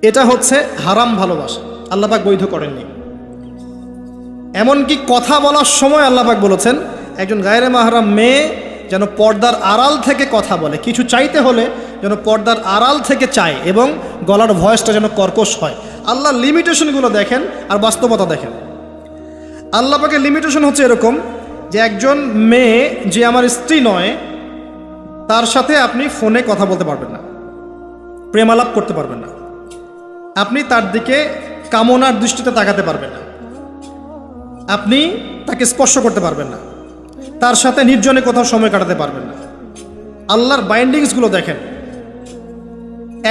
এটা হচ্ছে হারাম ভালোবাসা, আল্লাহ পাক বৈধ করেননি। এমনকি কথা বলার সময় আল্লাহ পাক বলেছেন একজন গায়রে মাহরাম মেয়ে যেন পর্দার আড়াল থেকে কথা বলে, কিছু চাইতে হলে যেন পর্দার আড়াল থেকে চায় এবং গলার ভয়েসটা যেন কর্কশ হয়। আল্লাহ লিমিটেশনগুলো দেখেন আর বাস্তবতা দেখেন। আল্লাহ পাকের লিমিটেশন হচ্ছে এরকম যে একজন মেয়ে যে আমার স্ত্রী নয় তার সাথে আপনি ফোনে কথা বলতে পারবেন না, প্রেমালাপ করতে পারবেন না, আপনি তার দিকে কামনার দৃষ্টিতে তাকাতে পারবেন না, আপনি তাকে স্পর্শ করতে পারবেন না, তার সাথে নির্জনে কোথাও সময় কাটাতে পারবেন না। আল্লাহর বাইন্ডিংসগুলো দেখেন।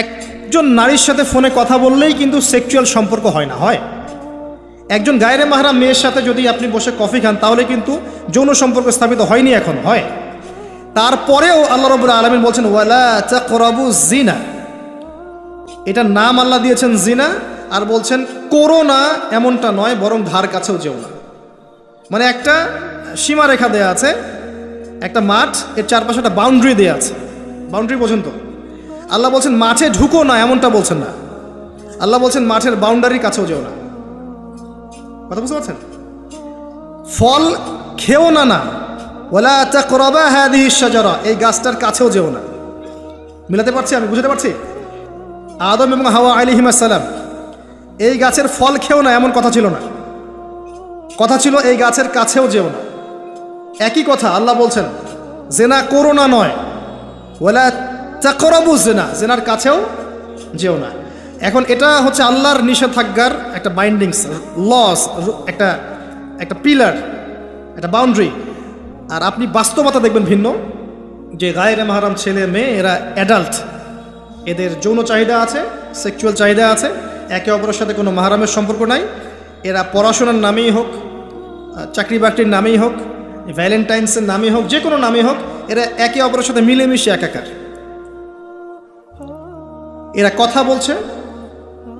একজন নারীর সাথে ফোনে কথা বললেই কিন্তু সেক্সুয়াল সম্পর্ক হয় না, হয়। একজন গায়রে মাহরাম মেয়ের সাথে যদি আপনি বসে কফি খান তাহলে কিন্তু যৌন সম্পর্ক স্থাপিত হয়নি, এখন হয়। তারপরেও আল্লাহ রাব্বুল আলামিন বলছেন ওয়ালা তাকরাবু জিনা, এটার নাম আল্লাহ দিয়েছেন জিনা, আর বলছেন করো না এমনটা নয়, বরং ধার কাছেও যেও না। মানে একটা সীমারেখা দেয়া আছে, একটা মাঠ, এর চারপাশে একটা বাউন্ডারি দেয়া আছে। বাউন্ডারি পর্যন্ত আল্লাহ বলছেন মাঠে ঢুকো না, এমনটা বলছেন না। আল্লাহ বলছেন মাঠের বাউন্ডারির কাছেও যেও না। কথা বুঝতে পারছেন? ফল খেও না, না ওয়ালা তাকরাবা হাদিহিশ শাজারা, এই গাছটার কাছেও যেও না। মিলাতে পারছি? আমি বুঝতে পারছি? আদম এবং হাওয়া আলাইহিস সালাম এই গাছের ফল খেও না এমন কথা ছিল না, কথা ছিল এই গাছের কাছেও যেও না। একই কথা আল্লাহ বলছেন জেনা করো না নয়, ওয়ালা তাকরাবু জিনা, জেনার কাছেও যেও না। এখন এটা হচ্ছে আল্লাহর নিষেধাজ্ঞার একটা বাইন্ডিংস, লস, একটা পিলার, একটা বাউন্ডারি। আর আপনি বাস্তবতা দেখবেন ভিন্ন, যে গায়রে মাহরাম ছেলে মেয়ে এরা অ্যাডাল্ট, এদের যৌন চাহিদা আছে, সেক্সুয়াল চাহিদা আছে, একে অপরের সাথে কোনো মাহরামের সম্পর্ক নাই। এরা পড়াশোনার নামেই হোক, চাকরি বাকরির নামেই হোক, ভ্যালেন্টাইন্সের নামেই হোক, যে কোনো নামেই হোক, এরা একে অপরের সাথে মিলেমিশে একাকার। এরা কথা বলছে,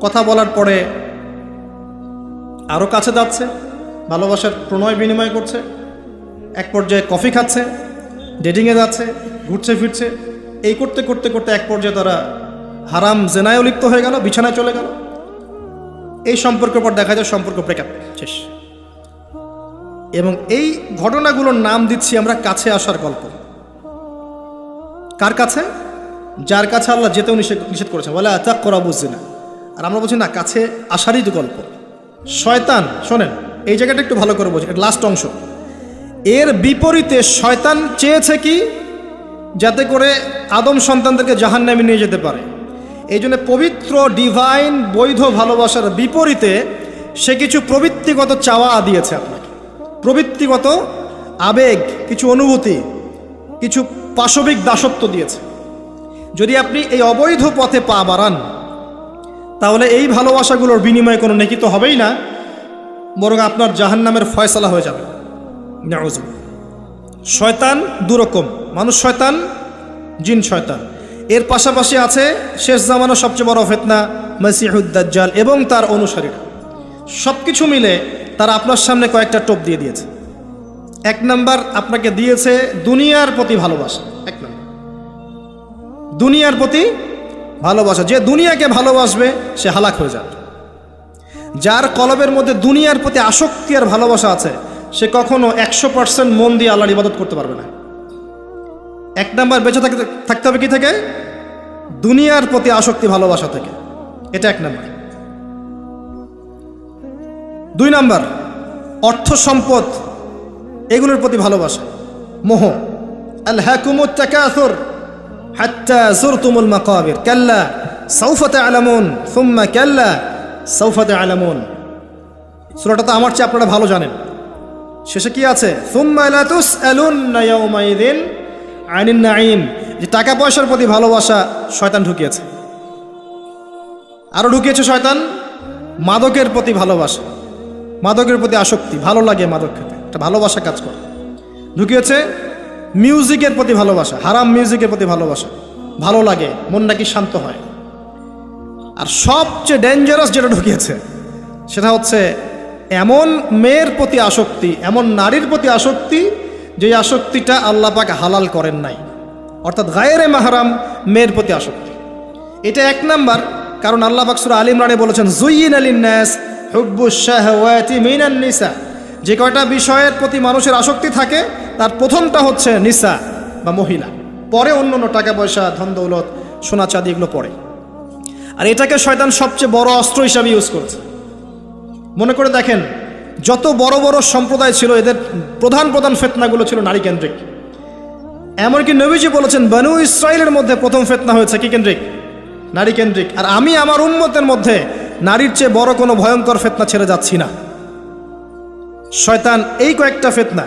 কথা বলার পরে আরও কাছে যাচ্ছে, ভালোবাসার প্রণয় বিনিময় করছে, এক পর্যায়ে কফি খাচ্ছে, ডেটিংয়ে যাচ্ছে, ঘুরছে ফিরছে, এই করতে করতে করতে এক পর্যায়ে তারা হারাম জেনায়ও লিপ্ত হয়ে গেল, বিছানায় চলে গেল। এই সম্পর্কের পর দেখা যায় সম্পর্ক ব্রেকআপ, শেষ। এবং এই ঘটনাগুলোর নাম দিচ্ছি আমরা কাছে আসার গল্প। কার কাছে? যার কাছে আল্লাহ যেতেও নিষেধ করেছেন, ওয়ালা তাকরাবু জিনা। আর আমরা বলছি না, কাছে আসারই তো গল্প। শয়তান, শোনেন এই জায়গাটা একটু ভালো করে বোঝেন, এটা লাস্ট অংশ। এর বিপরীতে শয়তান চেয়েছে কি? যাতে করে আদম সন্তানদেরকে জাহান্নামে নিয়ে যেতে পারে। এই জন্য পবিত্র ডিভাইন বৈধ ভালোবাসার বিপরীতে সে কিছু প্রবৃত্তিগত চাওয়া দিয়েছে আপনাকে, প্রবৃত্তিগত আবেগ, কিছু অনুভূতি, কিছু পাশবিক দাসত্ব দিয়েছে। যদি আপনি এই অবৈধ পথে পা বাড়ান তাহলে এই ভালোবাসাগুলোর বিনিময়ে কোনো নেকি তো হবেই না, বরং আপনার জাহান্নামের ফয়সালা হয়ে যাবে। নাউযুবিল্লাহ। শয়তান দুরকম, মানুষ শয়তান, জিন শয়তান। এর পাশাপাশি আছে শেষ জামানার সবচেয়ে বড় ফিতনা মসিহুদ দাজ্জাল এবং তার অনুসারীরা। সব কিছু মিলে তারা আপনার সামনে কয়েকটা টোপ দিয়ে দিয়েছে। এক নাম্বার আপনাকে দিয়েছে দুনিয়ার প্রতি ভালোবাসা। এক নাম্বার দুনিয়ার প্রতি ভালোবাসা। যে দুনিয়াকে ভালোবাসবে সে হালাক হয়ে যাবে। যার কলবের মধ্যে দুনিয়ার প্রতি আসক্তি আর ভালোবাসা আছে সে কখনো 100% মন দিয়ে আল্লাহর ইবাদত করতে পারবে না। এক নাম্বার বেঁচে থাকতে হবে কি থেকে? দুনিয়ার প্রতি আসক্তি ভালোবাসা থেকে। এটা এক নাম্বার। দুই নাম্বার অর্থ সম্পদ এগুলোর প্রতি ভালোবাসা, মোহ। আলহাকুমুত তাকাসুর হাত্তা যুরতুমুল মাকাবির কাল্লা সাউফা তা'লামুন সুম্মা কাল্লা সাউফা তা'লামুন। সূরাটা তো আমার চেয়ে আপনারা ভালো জানেন। শেষে কি আছে? সুম্মা লা তুসআলুন্না ইয়াওমাইযিন আনিন নাঈম। যে টাকা পয়সার প্রতি ভালোবাসা শয়তান ঢুকিয়েছে। আরও ঢুকিয়েছে শয়তান মাদকের প্রতি ভালোবাসা, মাদকের প্রতি আসক্তি, ভালো লাগে মাদক খেতে, একটা ভালোবাসা কাজ করে। ঢুকিয়েছে মিউজিকের প্রতি ভালোবাসা, হারাম মিউজিকের প্রতি ভালোবাসা, ভালো লাগে, মন নাকি শান্ত হয়। আর সবচেয়ে ডেঞ্জারাস যেটা ঢুকিয়েছে সেটা হচ্ছে এমন মেয়ের প্রতি আসক্তি, এমন নারীর প্রতি আসক্তি যে আসক্তিটা আল্লাহ পাক হালাল করেন নাই, অর্থাৎ গায়রে মাহরাম মেয়ের প্রতি আসক্তি। এটা এক নাম্বার কারণ আল্লাহ পাক সূরা আলে ইমরানে বলেছেন যুয়িনা লিন-নাস হুব্বুশ শাহাওয়াতি মিনান নিসা, যে কয়টা বিষয়ের প্রতি মানুষের আসক্তি থাকে তার প্রথমটা হচ্ছে নিসা বা মহিলা, পরে অন্য টাকা পয়সা ধন দৌলত সোনা চাঁদি এগুলো পড়ে। আর এটাকে শয়তান সবচেয়ে বড় অস্ত্র হিসাবে ইউজ করেছে। মনে করে দেখেন, যত বড় বড় সম্প্রদায় ছিল এদের প্রধান প্রধান ফিতনাগুলো ছিল নারী কেন্দ্রিক। এমনকি নবীজি বলেছেন বনু ইসরাইলের মধ্যে প্রথম ফিতনা হয়েছে কি কেন্দ্রিক? নারী কেন্দ্রিক। আর আমি আমার উম্মতের মধ্যে নারীর চেয়ে বড় কোনো ভয়ঙ্কর ফিতনা ছেড়ে যাচ্ছি না। শয়তান এই কয়েকটা ফিতনা,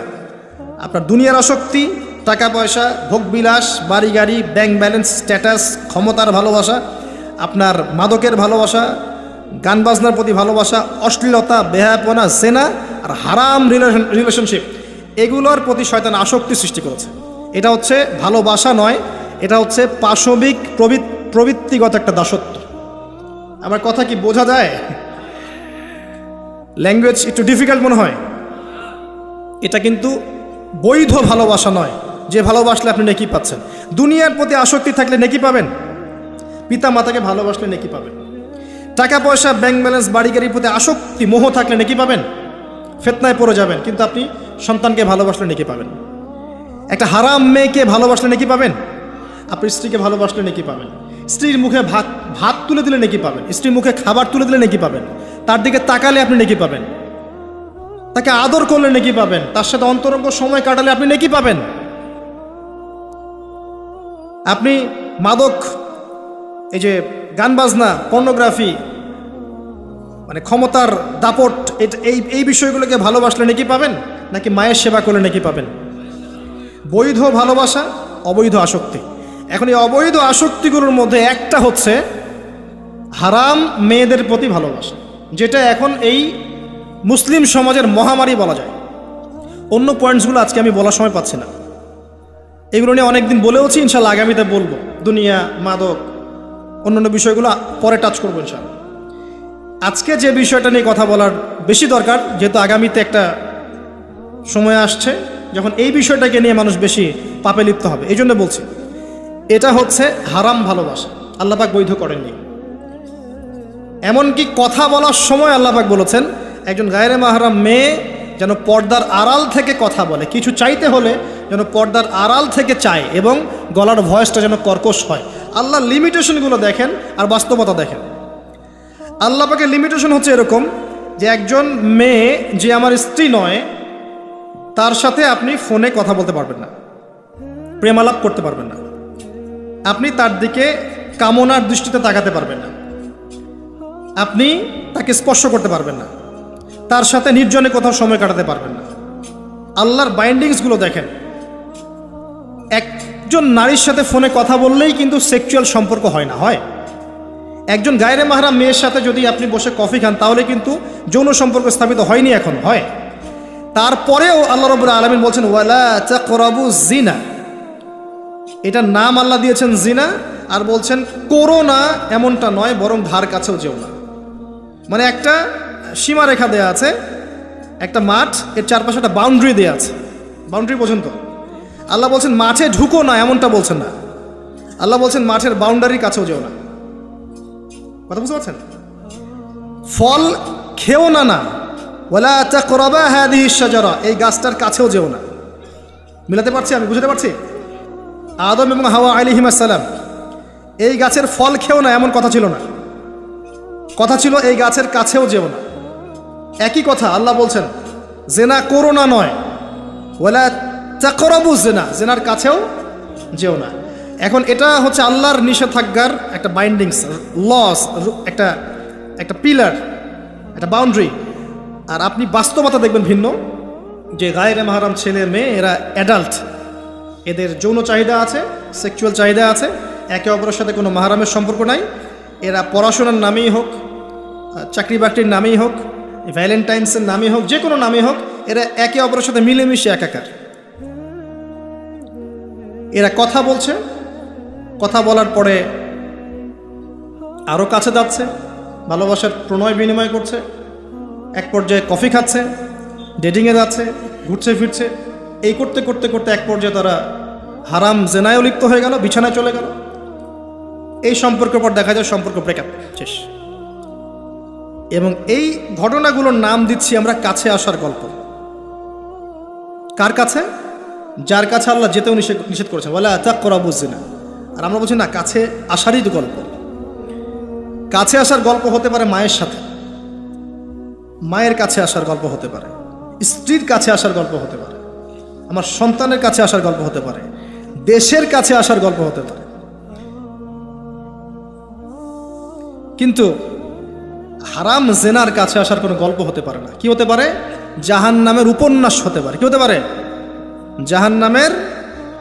আপনার দুনিয়ার আসক্তি, টাকা পয়সা, ভোগবিলাস, বাড়ি গাড়ি, ব্যাংক ব্যালেন্স, স্ট্যাটাস, ক্ষমতার ভালোবাসা, আপনার মাদকের ভালোবাসা, গান বাজনার প্রতি ভালোবাসা, অশ্লীলতা, বেহায়াপনা, জেনা আর হারাম রিলেশনশিপ, এগুলোর প্রতি শয়তান আসক্তি সৃষ্টি করেছে। এটা হচ্ছে ভালোবাসা নয়, এটা হচ্ছে পাশবিক প্রবৃত্তিগত একটা দাসত্ব। আমার কথা কি বোঝা যায়? ল্যাঙ্গুয়েজ একটু ডিফিকাল্ট মনে হয়। এটা কিন্তু বৈধ ভালোবাসা নয়, যে ভালোবাসলে আপনি নেকি পাচ্ছেন। দুনিয়ার প্রতি আসক্তি থাকলে নেকি পাবেন, পিতা মাতাকে ভালোবাসলে নেকি পাবেন। টাকা পয়সা, ব্যাংক ব্যালেন্স, বাড়ি গাড়ির প্রতি আসক্তি, মোহ থাকলে নেকি পাবেন, ফিতনায় পড়ে যাবেন। কিন্তু আপনি সন্তানকে ভালোবাসলে নেকি পাবেন। একটা হারাম মেয়েকে ভালোবাসলে নেকি পাবেন, আপনি স্ত্রীকে ভালোবাসলে নেকি পাবেন। স্ত্রীর মুখে ভাত তুলে দিলে নেকি পাবেন, স্ত্রীর মুখে খাবার তুলে দিলে নেকি পাবেন, তার দিকে তাকালে আপনি নেকি পাবেন, তাকে আদর করলে নেকি পাবেন, তার সাথে অন্তরঙ্গ সময় কাটালে আপনি নেকি পাবেন। আপনি মাদক, এই যে গান বাজনা, পর্নোগ্রাফি, মানে ক্ষমতার দাপট, এই বিষয়গুলোকে ভালোবাসলে নেকি পাবেন, নাকি মায়ের সেবা করলে নেকি পাবেন? বৈধ ভালোবাসা, অবৈধ আসক্তি। এখন এই অবৈধ আসক্তিগুলোর মধ্যে একটা হচ্ছে হারাম মেয়েদের প্রতি ভালোবাসা, যেটা এখন এই মুসলিম সমাজের মহামারী বলা যায়। অন্য পয়েন্টসগুলো আজকে আমি বলার সময় পাচ্ছি না, এগুলো নিয়ে অনেকদিন বলেওছি, ইনশাল্লাহ আগামীতে বলবো। দুনিয়া, মাদক, অন্যান্য বিষয়গুলো পরে টাচ করবো ইনশাল্লাহ। আজকে যে বিষয়টা নিয়ে কথা বলার বেশি দরকার, যেহেতু আগামীতে একটা সময় আসছে যখন এই বিষয়টাকে নিয়ে মানুষ বেশি পাপে লিপ্ত হবে, এই জন্য বলছি। এটা হচ্ছে হারাম ভালোবাসা, আল্লাহ পাক বৈধ করেননি। এমনকি কথা বলার সময় আল্লাহ পাক বলেছেন একজন গায়রে মাহরাম মেয়ে যেন পর্দার আড়াল থেকে কথা বলে, কিছু চাইতে হলে যেন পর্দার আড়াল থেকে চায় এবং গলার ভয়েসটা যেন কর্কশ হয়। আল্লাহ লিমিটেশনগুলো দেখেন আর বাস্তবতা দেখেন। আল্লাহ পাকের লিমিটেশন হচ্ছে এরকম যে একজন মেয়ে যে আমার স্ত্রী নয়, তার সাথে আপনি ফোনে কথা বলতে পারবেন না, প্রেমালাপ করতে পারবেন না, আপনি তার দিকে কামনার দৃষ্টিতে তাকাতে পারবেন না, আপনি তাকে স্পর্শ করতে পারবেন না, তার সাথে নির্জনে কোথাও সময় কাটাতে পারবেন না। আল্লাহর বাইন্ডিংসগুলো দেখেন। একজন নারীর সাথে ফোনে কথা বললেই কিন্তু সেক্সুয়াল সম্পর্ক হয় না, হয়। একজন গায়রে মাহরাম মেয়ের সাথে যদি আপনি বসে কফি খান তাহলে কিন্তু যৌন সম্পর্ক স্থাপিত হয়নি, এখন হয়। তারপরেও আল্লাহ রাব্বুল আলামিন বলছেন ওয়ালা তাকরাবু জিনা, এটার নাম আল্লাহ দিয়েছেন জিনা, আর বলছেন করো না এমনটা নয়, বরং ধার কাছেও যেও না। মানে একটা সীমারেখা দেয়া আছে, একটা মাঠ, এর চারপাশে একটা বাউন্ডারি দেওয়া আছে, বাউন্ডারি পর্যন্ত। আল্লাহ বলছেন মাঠে ঢুকো না, এমনটা বলছেন না। আল্লাহ বলছেন মাঠের বাউন্ডারির কাছেও যেও না। কথা বুঝতে পারছেন? ফল খেও না, না ওয়ালা তাকরাবা হাদিহি শাজারা, এই গাছটার কাছেও যেও না। মিলাতে পারছি আমি, বুঝতে পারছি? আদম এবং হাওয়া আলাইহিস সালাম এই গাছের ফল খেও না, এমন কথা ছিল না। কথা ছিল এই গাছের কাছেও যেও না। একই কথা আল্লাহ বলছেন জেনা করো না নয়, ওয়ালা তাকরাবু জেনা, জেনার কাছেও যেও না। এখন এটা হচ্ছে আল্লাহর নিষেধাজ্ঞার একটা বাইন্ডিংস, লস, একটা পিলার, একটা বাউন্ডারি। আর আপনি বাস্তবতা দেখবেন ভিন্ন, যে গায়রে মাহরাম ছেলে মেয়ে এরা অ্যাডাল্ট, এদের যৌন চাহিদা আছে, সেক্সুয়াল চাহিদা আছে, একে অপরের সাথে কোনো মাহরামের সম্পর্ক নাই। এরা পড়াশোনার নামেই হোক, চাকরি বাকরির নামেই হোক, ভ্যালেন্টাইন্সের নামেই হোক, যে কোনো নামেই হোক, এরা একে অপরের সাথে মিলেমিশে একাকার। এরা কথা বলছে, কথা বলার পরে আরও কাছে যাচ্ছে, ভালোবাসার প্রণয় বিনিময় করছে, এক পর্যায়ে কফি খাচ্ছে, ডেটিংয়ে যাচ্ছে, ঘুরছে ফিরছে, এই করতে করতে করতে এক পর্যায়ে তারা হারাম জেনায়ও লিপ্ত হয়ে গেল, বিছানায় চলে গেল। এই সম্পর্কের পর দেখা যায় সম্পর্ক ব্রেকআপ, শেষ। এবং এই ঘটনাগুলোর নাম দিচ্ছি আমরা কাছে আসার গল্প। কার কাছে? যার কাছে আল্লাহ যেতেও নিষেধ করেছেন, ওয়ালা তাকরাবুজ জিনা। আর আমরা বলছি না, কাছে আসারই তো গল্প। কাছে আসার গল্প হতে পারে মায়ের সাথে, মায়ের কাছে আসার গল্প হতে পারে, স্ত্রীর কাছে আসার গল্প হতে পারে, আমার সন্তানের কাছে আসার গল্প হতে পারে, দেশের কাছে আসার গল্প হতে পারে। কিন্তু হারাম জেনার কাছে আসার কোনো গল্প হতে পারে না। কি হতে পারে? জাহান্নামের উপন্যাস হতে পারে। কি হতে পারে? জাহান্নামের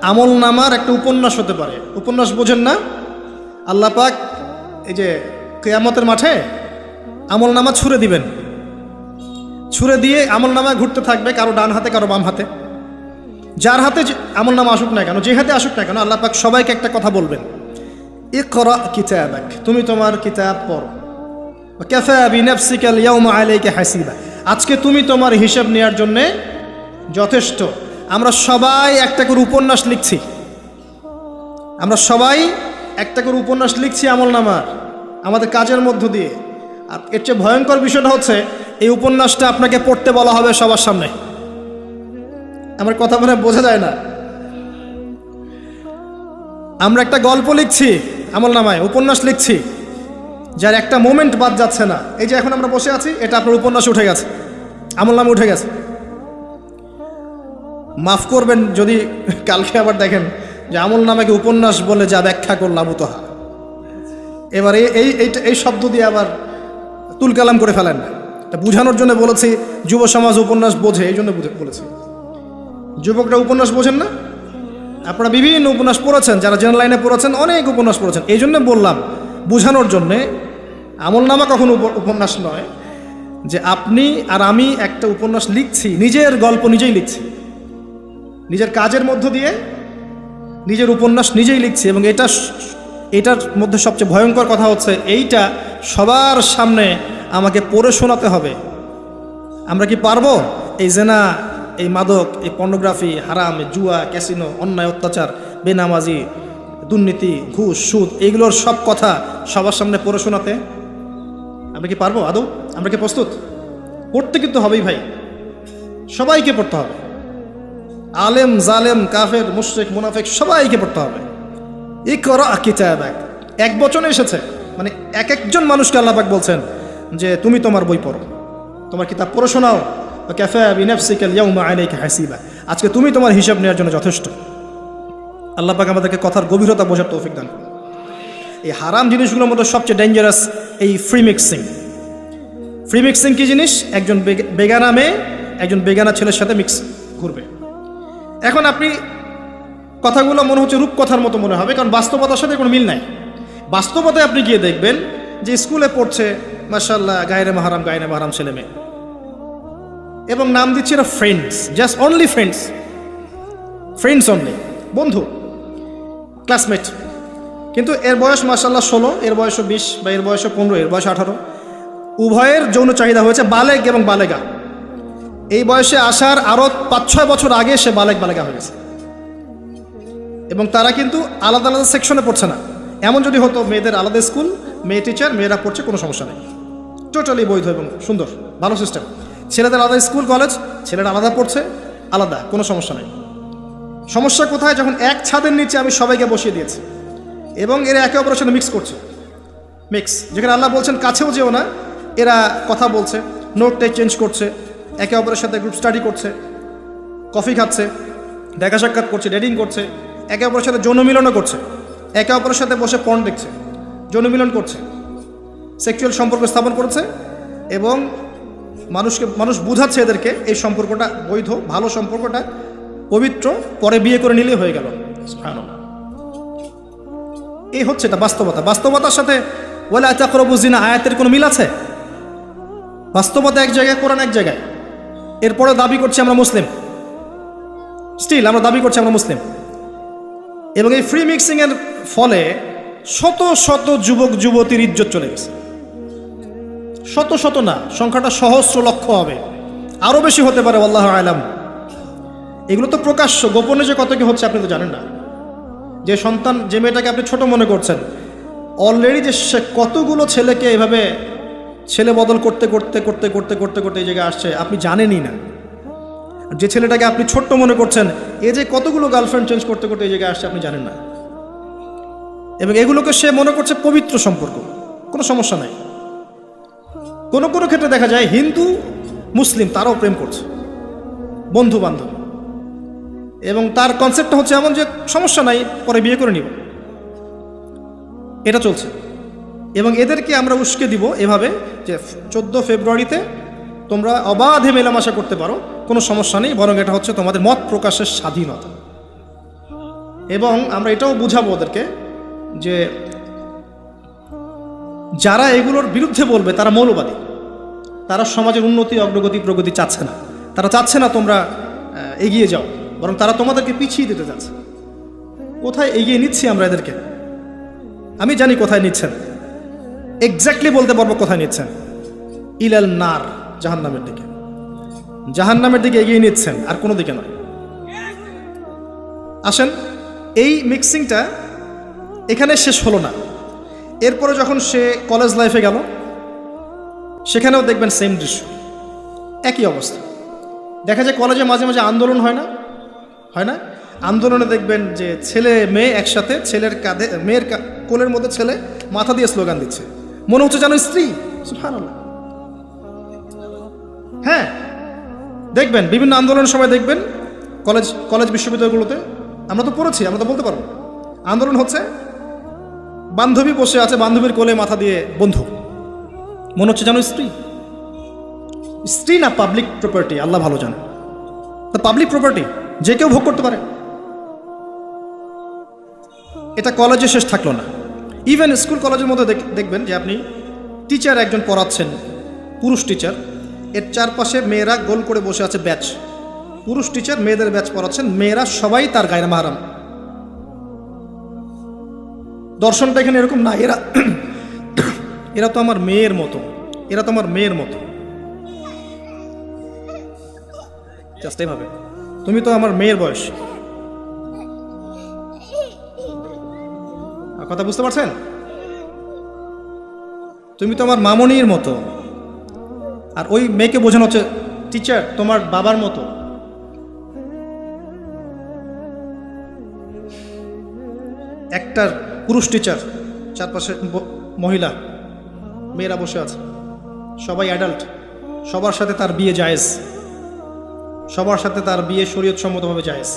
আমল নামার একটা উপন্যাস হতে পারে। উপন্যাস বোঝেন না? আল্লাহ পাক এই যে কিয়ামতের মাঠে আমল নামা ছুঁড়ে দিবেন, ছুঁড়ে দিয়ে আমল নামা ঘুরতে থাকবে, কারো ডান হাতে কারো বাম হাতে। যার হাতে আমল নামা আসুক না কেন, যে হাতে আসুক না কেন, আল্লাহ পাক সবাইকে একটা কথা বলবেন, ইকরা কিতাবাক, তুমি তোমার কিতাব পড়ো, কাফা বিনাফসিকা আল-ইয়াওমা আলাইকা হাসিবা, আজকে তুমি তোমার হিসাব নেওয়ার জন্য যথেষ্ট। আমরা সবাই একটা করে উপন্যাস লিখছি, আমরা সবাই একটা করে উপন্যাস লিখছি আমল নামার, আমাদের কাজের মধ্য দিয়ে। আর এর চেয়ে ভয়ঙ্কর বিষয়টা হচ্ছে, এই উপন্যাসটা আপনাকে পড়তে বলা হবে সবার সামনে। আমার কথা বলে বোঝা যায় না? আমরা একটা গল্প লিখছি আমল নামায়, উপন্যাস লিখছি, যার একটা মোমেন্ট বাদ যাচ্ছে না। এই যে এখন আমরা বসে আছি, এটা আপনার উপন্যাসে উঠে গেছে, আমল নামে উঠে গেছে। মাফ করবেন যদি কালকে আবার দেখেন যে আমল নামাকে উপন্যাস বলে যা ব্যাখ্যা করলাম উতহা, এবার এই শব্দ দিয়ে আবার তুলকালাম করে ফেলেন না। এটা বুঝানোর জন্য বলেছি, যুব সমাজ উপন্যাস বোঝে, এই জন্য বলেছি। যুবকরা উপন্যাস বোঝেন না? আপনারা বিভিন্ন উপন্যাস পড়েছেন, যারা জেনারেল লাইনে পড়েছেন অনেক উপন্যাস পড়েছেন, এই জন্য বললাম বোঝানোর জন্যে। আমল নামা কখনো উপন্যাস নয় যে আপনি আর আমি একটা উপন্যাস লিখছি, নিজের গল্প নিজেই লিখছি, নিজের কাজের মধ্য দিয়ে নিজের উপন্যাস নিজেই লিখছি। এবং এটার মধ্যে সবচেয়ে ভয়ঙ্কর কথা হচ্ছে, এইটা সবার সামনে আমাকে পড়ে শোনাতে হবে। আমরা কি পারবো? এই জেনা, এই মাদক, এই পর্নোগ্রাফি, হারাম, জুয়া, ক্যাসিনো, অন্যায়, অত্যাচার, বেনামাজি, দুর্নীতি, ঘুষ, সুদ, এইগুলোর সব কথা সবার সামনে পড়ে শোনাতে আমরা কি পারবো আদৌ? আমরা কি প্রস্তুত? পড়তে কিন্তু হবেই ভাই, সবাইকে পড়তে হবে। আলেম, জালেম, কাফের, মুশরিক, মুনাফিক সবাইকে পড়তে হবে। ইকরা কিতাবাক, এক বচনে এসেছে, মানে এক একজন মানুষকে আল্লাহ পাক বলছেন যে তুমি তোমার বই পড়ো, তোমার কিতাব পড়ে শোনাও। কাফা বিনাফসিকা আল-ইয়াওমা আলাইকা হাসিবা, আজকে তুমি তোমার হিসাব নেওয়ার জন্য যথেষ্ট। আল্লাহ পাক আমাদেরকে কথার গভীরতা বোঝার তৌফিক দান করুন। এই হারাম জিনিসগুলোর মধ্যে সবচেয়ে ডেঞ্জারাস এই ফ্রি মিক্সিং। ফ্রি মিক্সিং কি জিনিস? একজন বেগানা মেয়ে একজন বেগানা ছেলের সাথে মিক্স করবে। এখন আপনি কথাগুলো মনে হচ্ছে রূপকথার মতো মনে হবে, কারণ বাস্তবতার সাথে কোনো মিল নাই। বাস্তবতায় আপনি গিয়ে দেখবেন যে স্কুলে পড়ছে মাশাআল্লাহ গায়রে মাহারাম ছেলে মেয়ে, এবং নাম দিচ্ছে এরা friends, just only friends, friends only, বন্ধু, ক্লাসমেট। কিন্তু এর বয়স মাশাআল্লাহ 16, এর বয়সও 20, বা এর বয়সও 15, এর বয়স 18। উভয়ের যৌন চাহিদা হয়েছে বালেগ এবং বালেগা। এই বয়সে আসার আরও 5-6 বছর আগে সে বালেগা হয়ে গেছে, এবং তারা কিন্তু আলাদা আলাদা সেকশনে পড়ছে না। এমন যদি হতো মেয়েদের আলাদা স্কুল, মেয়ে টিচার, মেয়েরা পড়ছে, কোনো সমস্যা নেই, টোটালি বৈধ এবং সুন্দর, ভালো সিস্টেম। ছেলেদের আলাদা স্কুল কলেজ, ছেলেরা আলাদা পড়ছে, আলাদা, কোনো সমস্যা নেই। সমস্যা কোথায়? যখন এক ছাদের নিচে আমি সবাইকে বসিয়ে দিয়েছি এবং এরা একে অপরের সাথে মিক্স করছে। যেখানে আল্লাহ বলছেন কাছেও যেও না, এরা কথা বলছে, নোট টেক চেঞ্জ করছে, একে অপরের সাথে গ্রুপ স্টাডি করছে, কফি খাচ্ছে, দেখা সাক্ষাৎ করছে, ডেটিং করছে, একে অপরের সাথে যৌন মিলনও করছে, একে অপরের সাথে বসে পর্ন দেখছে, যৌন মিলন করছে, সেক্সুয়াল সম্পর্ক স্থাপন করছে, এবং মানুষ বুঝাচ্ছে এদেরকে এই সম্পর্কটা বৈধ, ভালো সম্পর্কটা পবিত্র, পরে বিয়ে করে নিলেই হয়ে গেল। এই হচ্ছে এটা বাস্তবতা। বাস্তবতার সাথে ওয়ালা তাকরাবু জিনা আয়াতের কোনো মিল আছে? বাস্তবতা এক জায়গায়, কোরআন এক জায়গায়, এরপরে দাবি করছি আমরা মুসলিম, স্টিল আমরা দাবি করছি আমরা মুসলিম। এবং এই ফ্রি মিক্সিংয়ের ফলে শত শত যুবক যুবতীর ইজ্জত চলে গেছে। শত শত না, সংখ্যাটা সহস্র লক্ষ হবে, আরও বেশি হতে পারে, আল্লাহু আ'লাম। এগুলো তো প্রকাশ্য, গোপনে যে কত কি হচ্ছে আপনি তো জানেন না। যে সন্তান, যে মেয়েটাকে আপনি ছোট মনে করছেন, অলরেডি যে সে কতগুলো ছেলেকে এভাবে ছেলে বদল করতে করতে করতে করতে করতে করতে এই জায়গায় আসছে আপনি জানেনই না। যে ছেলেটাকে আপনি ছোট্ট মনে করছেন এ যে কতগুলো গার্লফ্রেন্ড চেঞ্জ করতে করতে এই জায়গায় আসছে আপনি জানেন না। এবং এগুলোকে সে মনে করছে পবিত্র সম্পর্ক, কোনো সমস্যা নাই। কোনো কোনো ক্ষেত্রে দেখা যায় হিন্দু মুসলিম তারাও প্রেম করছে, বন্ধু বান্ধব, এবং তার কনসেপ্টটা হচ্ছে এমন যে সমস্যা নাই, পরে বিয়ে করে নিব, এটা চলছে। এবং এদেরকে আমরা উস্কে দিব এভাবে যে 14 ফেব্রুয়ারিতে তোমরা অবাধে মেলামেশা করতে পারো, কোনো সমস্যা নেই, বরং এটা হচ্ছে তোমাদের মত প্রকাশের স্বাধীনতা। এবং আমরা এটাও বুঝাবো ওদেরকে যে যারা এগুলোর বিরুদ্ধে বলবে তারা মৌলবাদী, তারা সমাজের উন্নতি অগ্রগতি প্রগতি চাচ্ছে না, তারা চাচ্ছে না তোমরা এগিয়ে যাও, বরং তারা তোমাদেরকে পিছিয়ে দিতে চাচ্ছে। কোথায় এগিয়ে নিচ্ছি আমরা এদেরকে? আমি জানি কোথায় নিচ্ছেন, এক্স্যাক্টলি বলতে পারবো কোথায় নিচ্ছেন। ইলাল নার, জাহান্নামের দিকে, জাহান্নামের দিকে এগিয়ে নিচ্ছেন, আর কোনো দিকে নয়। আসেন, এই মিক্সিংটা এখানে শেষ হলো না। এরপরে যখন সে কলেজ লাইফে গেল সেখানেও দেখবেন সেম দৃশ্য, একই অবস্থা। দেখা যায় কলেজে মাঝে মাঝে আন্দোলন হয় না, হয় না? আন্দোলনে দেখবেন যে ছেলে মেয়ে একসাথে, ছেলের কাঁধে মেয়ের কোলের মধ্যে ছেলে মাথা দিয়ে স্লোগান দিচ্ছে, মনে হচ্ছে যেন স্ত্রী। সুবহানাল্লাহ। হ্যাঁ, দেখবেন বিভিন্ন আন্দোলনের সময় দেখবেন কলেজ বিশ্ববিদ্যালয়গুলোতে, আমরা তো পড়েছি, আমরা তো বলতে পারবো, আন্দোলন হচ্ছে, বান্ধবী বসে আছে, বান্ধবীর কোলে মাথা দিয়ে বন্ধু, মনে হচ্ছে যেন স্ত্রী। স্ত্রী না পাবলিক প্রপার্টি, আল্লাহ ভালো জানে। পাবলিক প্রপার্টি যে কেউ ভোগ করতে পারে। এটা কলেজে শেষ থাকলো না, ইভেন স্কুল কলেজের মধ্যে দেখবেন যে আপনি টিচার একজন পড়াচ্ছেন, পুরুষ টিচার, এর চারপাশে মেয়েরা গোল করে বসে আছে ব্যাচ, পুরুষ টিচার মেয়েদের ব্যাচ পড়াচ্ছেন, মেয়েরা সবাই তার গায়রে মাহরাম। দর্শনটা এখানে এরকম না, এরা তো আমার মেয়ের মতো, এরা তো আমার মেয়ের মতো, জাস্ট এইভাবে, তুমি তো আমার মেয়ের বয়স। কথা বুঝতে পারছেন? তুমি তো আমার মামনির মতো। আর ওই মেয়েকে বোঝানো হচ্ছে টিচার তোমার বাবার মতো। একটা পুরুষ টিচার, চারপাশে মহিলা, মেয়েরা বসে আছে, সবাই অ্যাডাল্ট, সবার সাথে তার বিয়ে জায়েজ, সবার সাথে তার বিয়ে শরীয়ত সম্মতভাবে জায়েজ।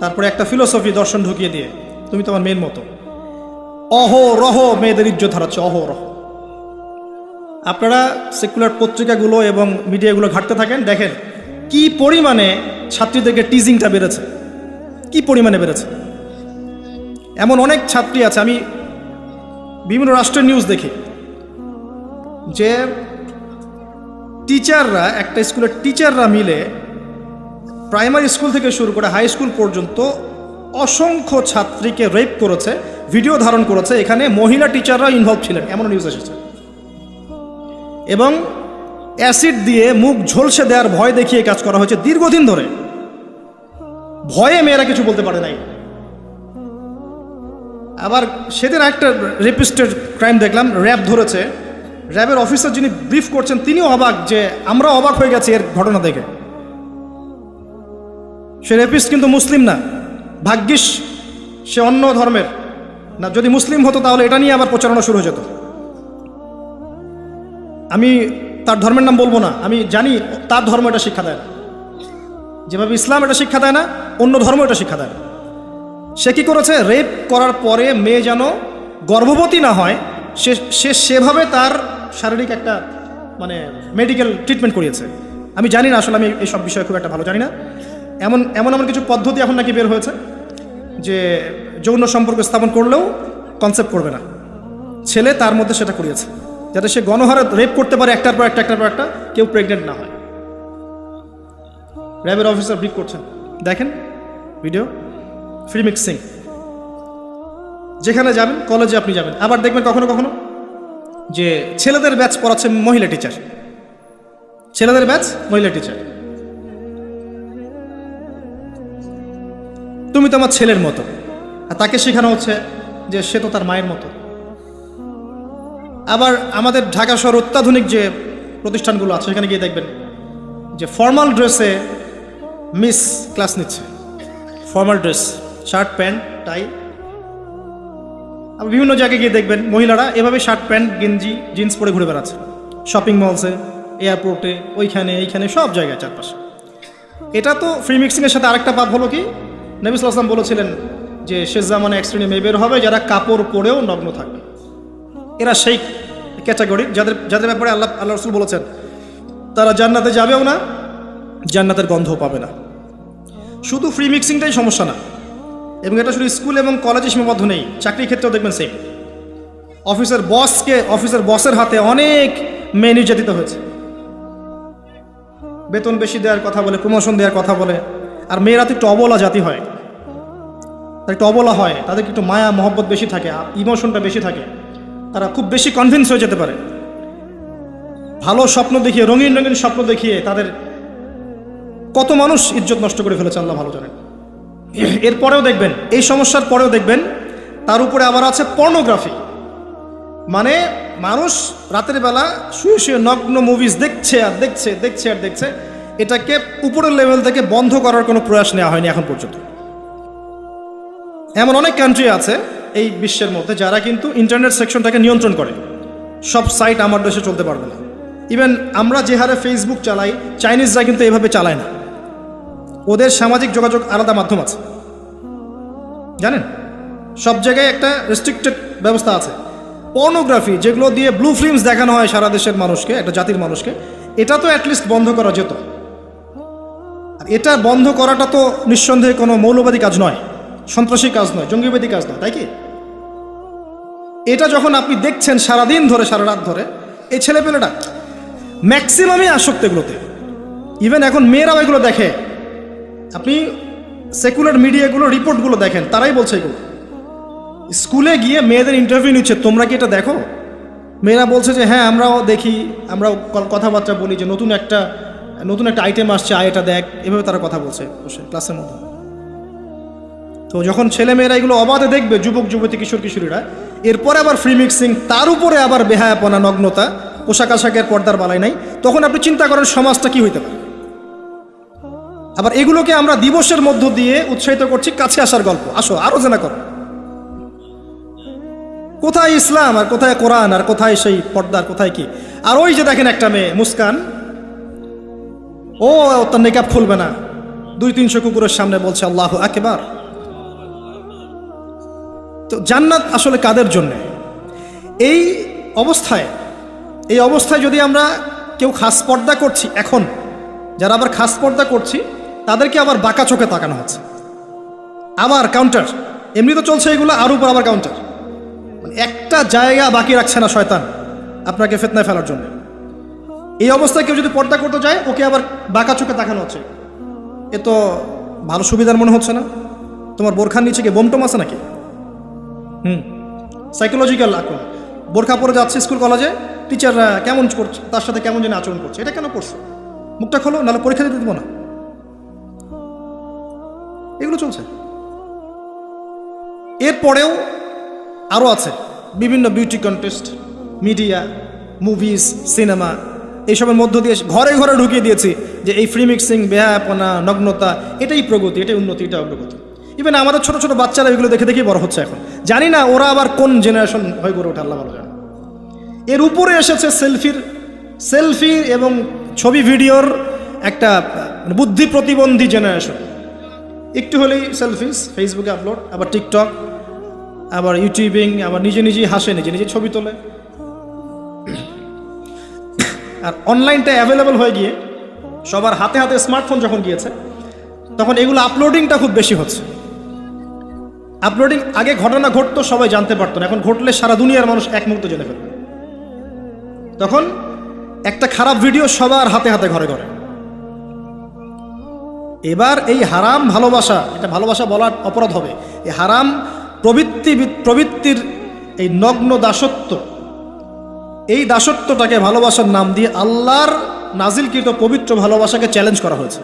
তারপরে একটা ফিলোসফি দর্শন ঢুকিয়ে দিয়ে তুমি তোমার মেয়ের মতো, অহরহ মেয়েদের ইজ্জত হারাচ্ছে, অহরহ। আপনারা সেকুলার পত্রিকাগুলো এবং মিডিয়াগুলো ঘাঁটতে থাকেন, দেখেন কি পরিমাণে ছাত্রীদেরকে টিজিংটা বেড়েছে, কি পরিমাণে বেড়েছে। এমন অনেক ছাত্রী আছে, আমি বিভিন্ন রাষ্ট্রের নিউজ দেখি যে টিচাররা, একটা স্কুলের টিচাররা মিলে প্রাইমারি স্কুল থেকে শুরু করে হাই স্কুল পর্যন্ত অসংখ্য ছাত্রীকে রেপ করেছে, ভিডিও ধারণ করেছে, এখানে মহিলা টিচাররা ইনভলভ ছিলেন, এমন নিউজ এসেছে। এবং অ্যাসিড দিয়ে মুখ ঝলসে দেওয়ার ভয় দেখিয়ে কাজ করা হয়েছে দীর্ঘদিন ধরে, ভয়ে মেয়েরা কিছু বলতে পারে নাই। আবার সেদিন একটা রেপিস্টের ক্রাইম দেখলাম, র্যাব ধরেছে, র্যাবের অফিসার যিনি ব্রিফ করছেন তিনিও অবাক, যে আমরা অবাক হয়ে গেছি এর ঘটনা দেখে। সে রেপিস্ট কিন্তু মুসলিম না, ভাগ্যিস সে অন্য ধর্মের না, যদি মুসলিম হতো তাহলে এটা নিয়ে আবার প্রচারণা শুরু হয়ে যেত। আমি তার ধর্মের নাম বলবো না, আমি জানি তার ধর্ম এটা শিক্ষা দেয় না, যেভাবে ইসলাম এটা শিক্ষা দেয় না, অন্য ধর্ম এটা শিক্ষা দেয় না। সে কি করেছে, রেপ করার পরে মেয়ে যেন গর্ভবতী না হয় সে সেভাবে তার শারীরিক একটা মানে মেডিকেল ট্রিটমেন্ট করিয়েছে। আমি জানি না, আসলে আমি এইসব বিষয়ে খুব একটা ভালো জানি না। এমন কিছু পদ্ধতি এখন নাকি বের হয়েছে যে যৌন সম্পর্ক স্থাপন করলেও কনসেপ্ট করবে না ছেলে, তার মধ্যে সেটা করিয়েছে যাতে সে গণহারে রেপ করতে পারে, একটার পর একটা, কেউ প্রেগনেন্ট না হয়। র্যাবের অফিসার ব্রিফ করছেন, দেখেন ভিডিও, ফ্রি মিক্সিং। যেখানে যাবেন, কলেজে আপনি যাবেন, আবার দেখবেন কখনো কখনো যে ছেলেদের ব্যাচ পড়াচ্ছে মহিলা টিচার, ছেলেদের ব্যাচ মহিলা টিচার। তুমি তো আমার ছেলের মতো, আর তাকে শেখানো হচ্ছে যে সে তো তার মায়ের মতো। আবার আমাদের ঢাকা শহর অত্যাধুনিক যে প্রতিষ্ঠানগুলো আছে সেখানে গিয়ে দেখবেন যে ফর্মাল ড্রেসে মিস ক্লাস নিচ্ছে, formal dress, shirt pant tie. আবার বিভিন্ন জায়গায় গিয়ে দেখবেন মহিলারা এভাবে শার্ট প্যান্ট গেঞ্জি জিন্স পরে ঘুরে বেড়াচ্ছে, শপিং মলসে, এয়ারপোর্টে, ওইখানে এইখানে সব জায়গায় চারপাশে। এটা তো ফ্রি মিক্সিংয়ের সাথে আরেকটা পাপ হলো কি, নবী সাল্লাল্লাহু আলাইহি ওয়াসাল্লাম বলেছিলেন যে শেষ জামানে এক শ্রেণী মেয়ে বের হবে যারা কাপড় পরেও নগ্ন থাকবে। এরা সেই ক্যাটাগরি যাদের ব্যাপারে আল্লাহ রাসূল বলেছেন তারা জান্নাতে যাবেও না, জান্নাতের গন্ধও পাবে না। শুধু ফ্রি মিক্সিংটাই সমস্যা না, এবং এটা শুধু স্কুল এবং কলেজে সীমাবদ্ধ নেই, চাকরির ক্ষেত্রেও দেখবেন সেম। অফিসের বসের হাতে অনেক মেয়ে নির্যাতিত হয়েছে, বেতন বেশি দেওয়ার কথা বলে, প্রমোশন দেওয়ার কথা বলে। আর মেয়েরা তো একটু অবলা জাতি হয়, তারা একটু অবলা হয়, তাদেরকে একটু মায়া মহব্বত বেশি থাকে, ইমোশনটা বেশি থাকে, তারা খুব বেশি কনভিন্স হয়ে যেতে পারে। ভালো স্বপ্ন দেখিয়ে, রঙিন রঙিন স্বপ্ন দেখিয়ে তাদের কত মানুষ ইজ্জত নষ্ট করে ফেলেছে আল্লাহ ভালো জানেন। এরপরেও দেখবেন, এই সমস্যার পরেও দেখবেন তার উপরে আবার আছে পর্নোগ্রাফি। মানে মানুষ রাতের বেলা শুয়ে শুয়ে নগ্ন মুভিজ দেখছে আর দেখছে, দেখছে আর দেখছে। এটাকে উপরের লেভেল থেকে বন্ধ করার কোনো প্রয়াস নেওয়া হয়নি এখন পর্যন্ত। এমন অনেক কান্ট্রি আছে এই বিশ্বের মধ্যে যারা কিন্তু ইন্টারনেট সেকশনটাকে নিয়ন্ত্রণ করে। সব সাইট আমার দেশে চলতে পারবে না। ইভেন আমরা যে হারে ফেসবুক চালাই, চাইনিজরা কিন্তু এভাবে চালায় না। ওদের সামাজিক যোগাযোগ আলাদা মাধ্যম আছে, জানেন, সব জায়গায় একটা রেস্ট্রিক্টেড ব্যবস্থা আছে। পর্নোগ্রাফি যেগুলো দিয়ে ব্লু ফিল্মস দেখানো হয় সারা দেশের মানুষকে, একটা জাতির মানুষকে, এটা তো অ্যাটলিস্ট বন্ধ করা যেত। আর এটা বন্ধ করাটা তো নিঃসন্দেহে কোনো মৌলবাদী কাজ নয়, সন্ত্রাসী কাজ নয়, জঙ্গিবাদী কাজ নয়, তাই কি? এটা যখন আপনি দেখছেন সারাদিন ধরে, সারা রাত ধরে, এই ছেলেপেলেটা ম্যাক্সিমামই আসক্ত এগুলোতে। ইভেন এখন মেয়েরাও এগুলো দেখে। আপনি সেকুলার মিডিয়াগুলো রিপোর্টগুলো দেখেন, তারাই বলছে এগুলো। স্কুলে গিয়ে মেয়েদের ইন্টারভিউ নিচ্ছে, তোমরা কি এটা দেখো? মেয়েরা বলছে যে হ্যাঁ আমরাও দেখি, আমরাও কথাবার্তা বলি যে নতুন একটা আইটেম আসছে, এটা দেখ, এভাবে তারা কথা বলছে বসে ক্লাসের মধ্যে। তো যখন ছেলে মেয়েরা এগুলো অবাধে দেখবে, যুবক যুবতী কিশোর কিশোরীরা, এরপরে আবার ফ্রি মিক্সিং, তার উপরে আবার বেহায়াপনা, নগ্নতা, পোশাক আশাকের পর্দার বালাই নাই, তখন আপনি চিন্তা করেন সমাজটা কি হইতে পারে। আবার এগুলোকে আমরা দিবসের মধ্য দিয়ে উৎসাহিত করছি, কাছে আসার গল্প, আসো আরো জানা করো। কোথায় ইসলাম আর কোথায় কোরআন আর কোথায় সেই পর্দার, কোথায় কি? আর ওই যে দেখেন একটা মেয়ে মুস্কান, ও তার নেকাব খুলবে না, 200-300 কুকুরের সামনে বলছে আল্লাহু আকবার। তো জান্নাত আসলে কাদের জন্যে? এই অবস্থায় যদি আমরা কেউ খাস পর্দা করছি, এখন যারা আবার খাস পর্দা করছি তাদেরকে আবার বাঁকা চোখে তাকানো হচ্ছে, আবার কাউন্টার। এমনি তো চলছে এগুলো, আর উপর আবার কাউন্টার। মানে একটা জায়গা বাকি রাখছে না শয়তান আপনাকে ফিতনায় ফেলার জন্য। এই অবস্থায় কেউ যদি পর্দা করতে যায়, ওকে আবার বাঁকা চোখে তাকানো হচ্ছে। এ তো ভালো সুবিধার মনে হচ্ছে না? তোমার বোরখার নিচে গিয়ে বোমটম আছে নাকি? সাইকোলজিক্যাল আক্রমণ। বোরখা পরে যাচ্ছে স্কুল কলেজে, টিচাররা কেমন করছে, তার সাথে কেমন যেন আচরণ করছে। এটা কেন করছো? মুখটা খোলো, নাহলে পরীক্ষা দিতে দেবো না। এগুলো চলছে। এরপরেও আরও আছে বিভিন্ন beauty contest, media, movies, cinema, এইসবের মধ্য দিয়ে ঘরে ঘরে ঢুকিয়ে দিয়েছি যে এই ফ্রি মিক্সিং, বেহায়াপনা, নগ্নতা, এটাই প্রগতি, এটাই উন্নতি, এটা অগ্রগতি। ইভেন আমাদের ছোট ছোট বাচ্চারা এগুলো দেখে দেখেই বড় হচ্ছে এখন। জানি না ওরা আবার কোন জেনারেশন হয়ে গড়ে ওঠে, আল্লাহ ভালো জানে। এর উপরে এসেছে সেলফি এবং ছবি ভিডিওর একটা বুদ্ধি প্রতিবন্ধী জেনারেশন। একটু হলেই সেলফিস, ফেসবুকে আপলোড, আবার টিকটক, আবার ইউটিউবিং, আবার নিজে নিজেই হাসে, নিজে নিজে ছবি তোলে। আর অনলাইনটা অ্যাভেলেবল হয়ে গিয়ে সবার হাতে হাতে স্মার্টফোন যখন গিয়েছে, তখন এগুলো আপলোডিংটা খুব বেশি হচ্ছে। আপলোডিং, আগে ঘটনা ঘটতো সবাই জানতে পারতো না, এখন ঘটলে সারা দুনিয়ার মানুষ এক মুহূর্তে জেনে ফেলবে। তখন একটা খারাপ ভিডিও সবার হাতে হাতে ঘরে ঘরে। এবার এই হারাম ভালোবাসা, এটা ভালোবাসা বলার অপরাধ হবে, এই হারাম প্রবৃত্তির এই নগ্ন দাসত্ব, এই দাসত্বটাকে ভালোবাসার নাম দিয়ে আল্লাহর নাজিলকৃত পবিত্র ভালোবাসাকে চ্যালেঞ্জ করা হয়েছে।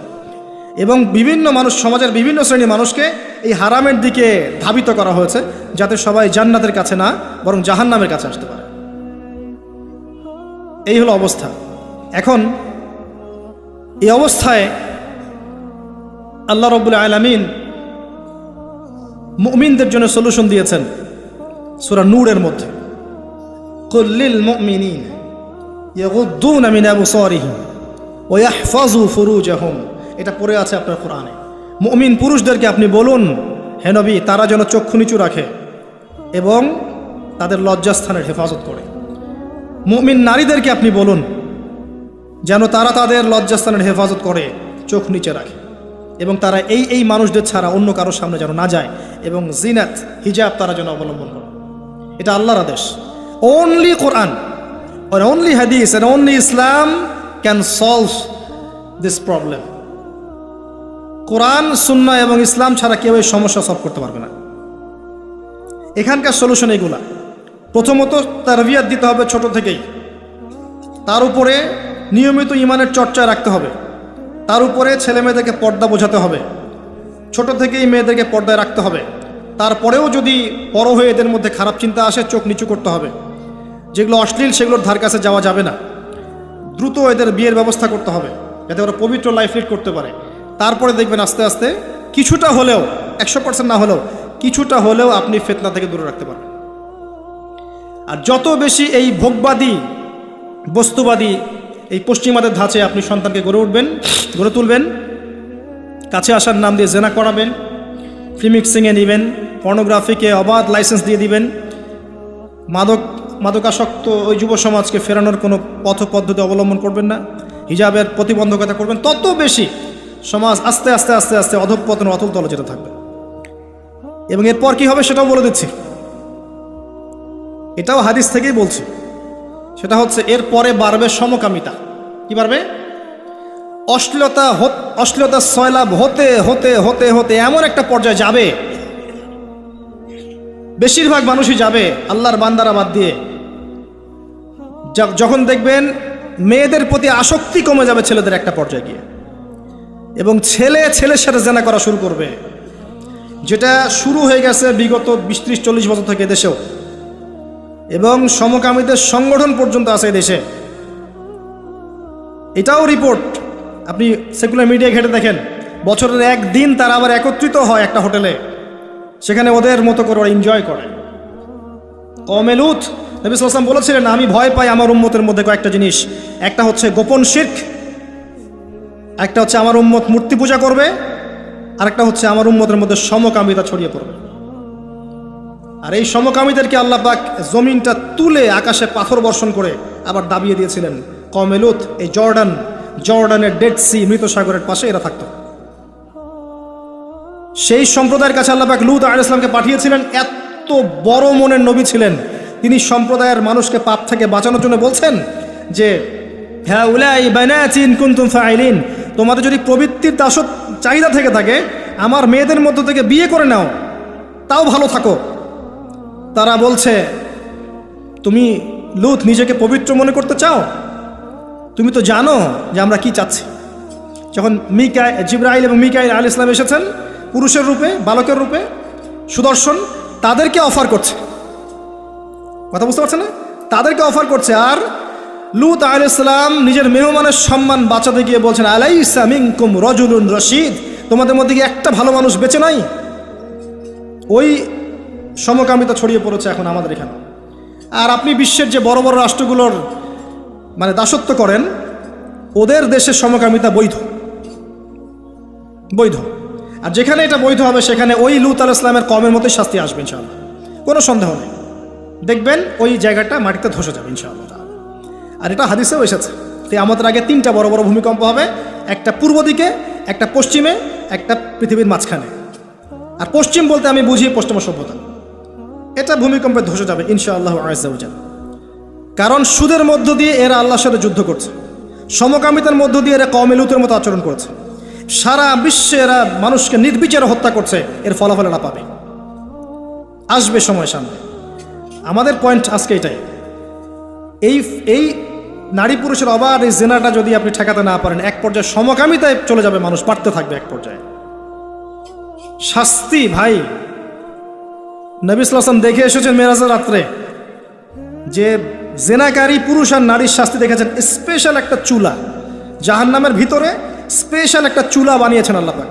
এবং বিভিন্ন মানুষ, সমাজের বিভিন্ন শ্রেণীর মানুষকে এই হারামের দিকে ধাবিত করা হয়েছে, যাতে সবাই জান্নাতের কাছে না বরং জাহান্নামের কাছে আসতে পারে। এই হলো অবস্থা। এখন এই অবস্থায় আল্লাহ রাব্বুল আলামিন মুমিনদের জন্য সলিউশন দিয়েছেন সূরা নূরের মধ্যে, কুল লিল মুমিনিনা ইয়াগুদ্দুনা মিন আবসারিহিম ওয়া ইয়াহফাযু ফুরুজাহুম। এটা পড়ে আছে আপনার কোরআনে। মুমিন পুরুষদেরকে আপনি বলুন, হে নবী, তারা যেন চক্ষু নিচু রাখে এবং তাদের লজ্জাস্থানের হেফাজত করে। মুমিন নারীদেরকে আপনি বলুন যেন তারা তাদের লজ্জাস্থানের হেফাজত করে, চোখ নিচে রাখে এবং তারা এই মানুষদের ছাড়া অন্য কারোর সামনে যেন না যায় এবং জিনাত হিজাব তারা যেন অবলম্বন করে। এটা আল্লাহর আদেশ। Only Quran or only hadith and only Islam can solve this problem. কোরআন, সুন্নাহ এবং ইসলাম ছাড়া কেউ এই সমস্যা সলভ করতে পারবে না। এখানকার সলিউশন এগুলা। প্রথমত তারবিয়াত দিতে হবে ছোট থেকেই, তার উপরে নিয়মিত ইমানের চর্চা রাখতে হবে, তার উপরে ছেলে মেয়েদেরকে পর্দা বোঝাতে হবে, ছোট থেকেই মেয়েদেরকে পর্দায় রাখতে হবে। তারপরেও যদি বড় হয়ে এদের মধ্যে খারাপ চিন্তা আসে, চোখ নিচু করতে হবে। যেগুলো অশ্লীল সেগুলোর ধার কাছে যাওয়া যাবে না। দ্রুত এদের বিয়ের ব্যবস্থা করতে হবে যাতে ওরা পবিত্র লাইফ লিড করতে পারে। তারপরে দেখবেন আস্তে আস্তে কিছুটা হলেও, 100% না হলেও কিছুটা হলেও আপনি ফিতনা থেকে দূরে রাখতে পারবেন। আর যত বেশি এই ভোগবাদী, বস্তুবাদী, এই পশ্চিমাদের ধাঁচে আপনি সন্তানকে গড়ে তুলবেন, কাছে আসার নাম দিয়ে জেনা করাবেন, ফ্রিমিক্সিংয়ে নেবেন, পর্নোগ্রাফিকে অবাধ লাইসেন্স দিয়ে দিবেন, মাদকাসক্ত ওই যুব সমাজকে ফেরানোর কোনো পথ পদ্ধতি অবলম্বন করবেন না, হিজাবের প্রতিবন্ধকতা করবেন, তত বেশি সমাজ আস্তে আস্তে আস্তে আস্তে অধঃপতন, অতল তলে যেতে থাকবে। এবং এরপর কি হবে সেটাও বলে দিচ্ছি, এটাও হাদিস থেকেই বলছি। সেটা হচ্ছে এরপরে বাড়বে সমকামিতা। কি বাড়বে? অশ্লীলতা সয়লাভ হতে হতে হতে হতে এমন একটা পর্যায়ে যাবে, বেশিরভাগ মানুষই যাবে আল্লাহর বান্দারা বাদ দিয়ে, যখন দেখবেন মেয়েদের প্রতি আসক্তি কমে যাবে ছেলেদের একটা পর্যায়ে গিয়ে, এবং ছেলের সাথে জেনা করা শুরু করবে, যেটা শুরু হয়ে গেছে বিগত 20-30-40 বছর থেকে দেশেও, এবং সমকামীদের সংগঠন পর্যন্ত আছে দেশে। এটাও রিপোর্ট, আপনি সেকুলার মিডিয়া ঘেটে দেখেন, বছরের একদিন তারা আবার একত্রিত হয় একটা হোটেলে, সেখানে ওদের মতো করে ওরা এনজয় করে। কওমে লূত, নবী সাল্লাল্লাহু আলাইহি ওয়াসাল্লাম বলেছিলেন, আমি ভয় পাই আমার উম্মতের মধ্যে কয়েকটা জিনিস। একটা হচ্ছে গোপন শিরক, একটা হচ্ছে আমার উম্মত মূর্তি পূজা করবে, আরেকটা হচ্ছে আমার উম্মতের মধ্যে সমকামিতা ছড়িয়ে পড়বে। আর এই সমকামীদেরকে আল্লাহ পাক জমিনটা তুলে আকাশে পাথর বর্ষণ করে আবার দাবিয়ে দিয়েছিলেন। কওমে লূত এই জর্ডানের ডেড সি, মৃত সাগরের পাশে এরা থাকত। সেই সম্প্রদায়ের কাছে আল্লাহ পাক লূত আলাইহিস সালামকে পাঠিয়েছিলেন। এত বড় মনের নবী ছিলেন তিনি, সম্প্রদায়ের মানুষকে পাপ থেকে বাঁচানোর জন্য বলছেন যে হ্যাঁ উলাই বানাতি ইন কুনতুম ফাইলিন, তোমাদের যদি প্রবৃত্তির চাহিদা থেকে থাকে আমার মেয়েদের মধ্য থেকে বিয়ে করে নাও, তাও ভালো থাকো। তারা বলছে, তুমি লূত নিজেকে পবিত্র মনে করতে চাও? তুমি তো জানো যে আমরা কি চাচ্ছি। যখন জিবরাইল এবং মিকাইল আলাইহিস সালাম এসেছেন পুরুষের রূপে, বালকের রূপে, সুদর্শন, তাদেরকে অফার করছে। কথা বুঝতে পারছেন না? তাদেরকে অফার করছে। আর লূত আলাইহিস সালাম নিজের মেহমানের সম্মান বাঁচাতে গিয়ে বলছেন, আলাইসা মিনকুম রাজুলুন রশিদ, তোমাদের মধ্যে কি একটা ভালো মানুষ বেঁচে নাই? ওই সমকামিতা ছড়িয়ে পড়েছে এখন আমাদের এখানে। আর আপনি বিশ্বের যে বড় বড় রাষ্ট্রগুলোর দাসত্ব করেন, ওদের দেশের সমকামিতা বৈধ। আর যেখানে এটা বৈধ হবে সেখানে ওই লূত আলাইহিস সালামের কওমের মতোই শাস্তি আসবে ইনশাআল্লাহ, কোনো সন্দেহ নেই। দেখবেন ওই জায়গাটা মাটিতে ধসে যাবে ইনশাআল্লাহ। আর এটা হাদিসেও এসেছে যে আমাদের আগে 3টা বড় বড় ভূমিকম্প হবে, একটা পূর্ব দিকে, একটা পশ্চিমে, একটা পৃথিবীর মাঝখানে। আর পশ্চিম বলতে আমি বুঝি পশ্চিমা সভ্যতা। এটা ভূমিকম্পে ধসে যাবে ইনশাআল্লাহ আযজা ওয়া জাল্লা। কারণ সুদের মধ্য দিয়ে এরা আল্লাহর সাথে যুদ্ধ করছে, সমকামিতার মধ্য দিয়ে এরা কওমে লূতের মতো আচরণ করেছে, সারা বিশ্বে এরা মানুষকে নির্বিচারে হত্যা করছে। এর ফলাফল এরা পাবে, আসবে সময় সামনে। আমাদের পয়েন্ট আজকে এটাই, এই নারী পুরুষের অবাধ এই জেনাটা যদি আপনি ঠেকাতে না পারেন, এক পর্যায়ে সমকামিতায় চলে যাবে, মানুষ পারতে থাকবে এক পর্যায়ে। শাস্তি ভাই, নবী সাল্লাল্লাহু আলাইহি ওয়াসাল্লাম দেখে এসেছেন মেরাজের রাত্রে যে জেনাকারী পুরুষ আর নারীর শাস্তি দেখেছেন স্পেশাল একটা চুলা, জাহান্নামের ভিতরে স্পেশাল একটা চুলা বানিয়েছেন আল্লাহ পাক,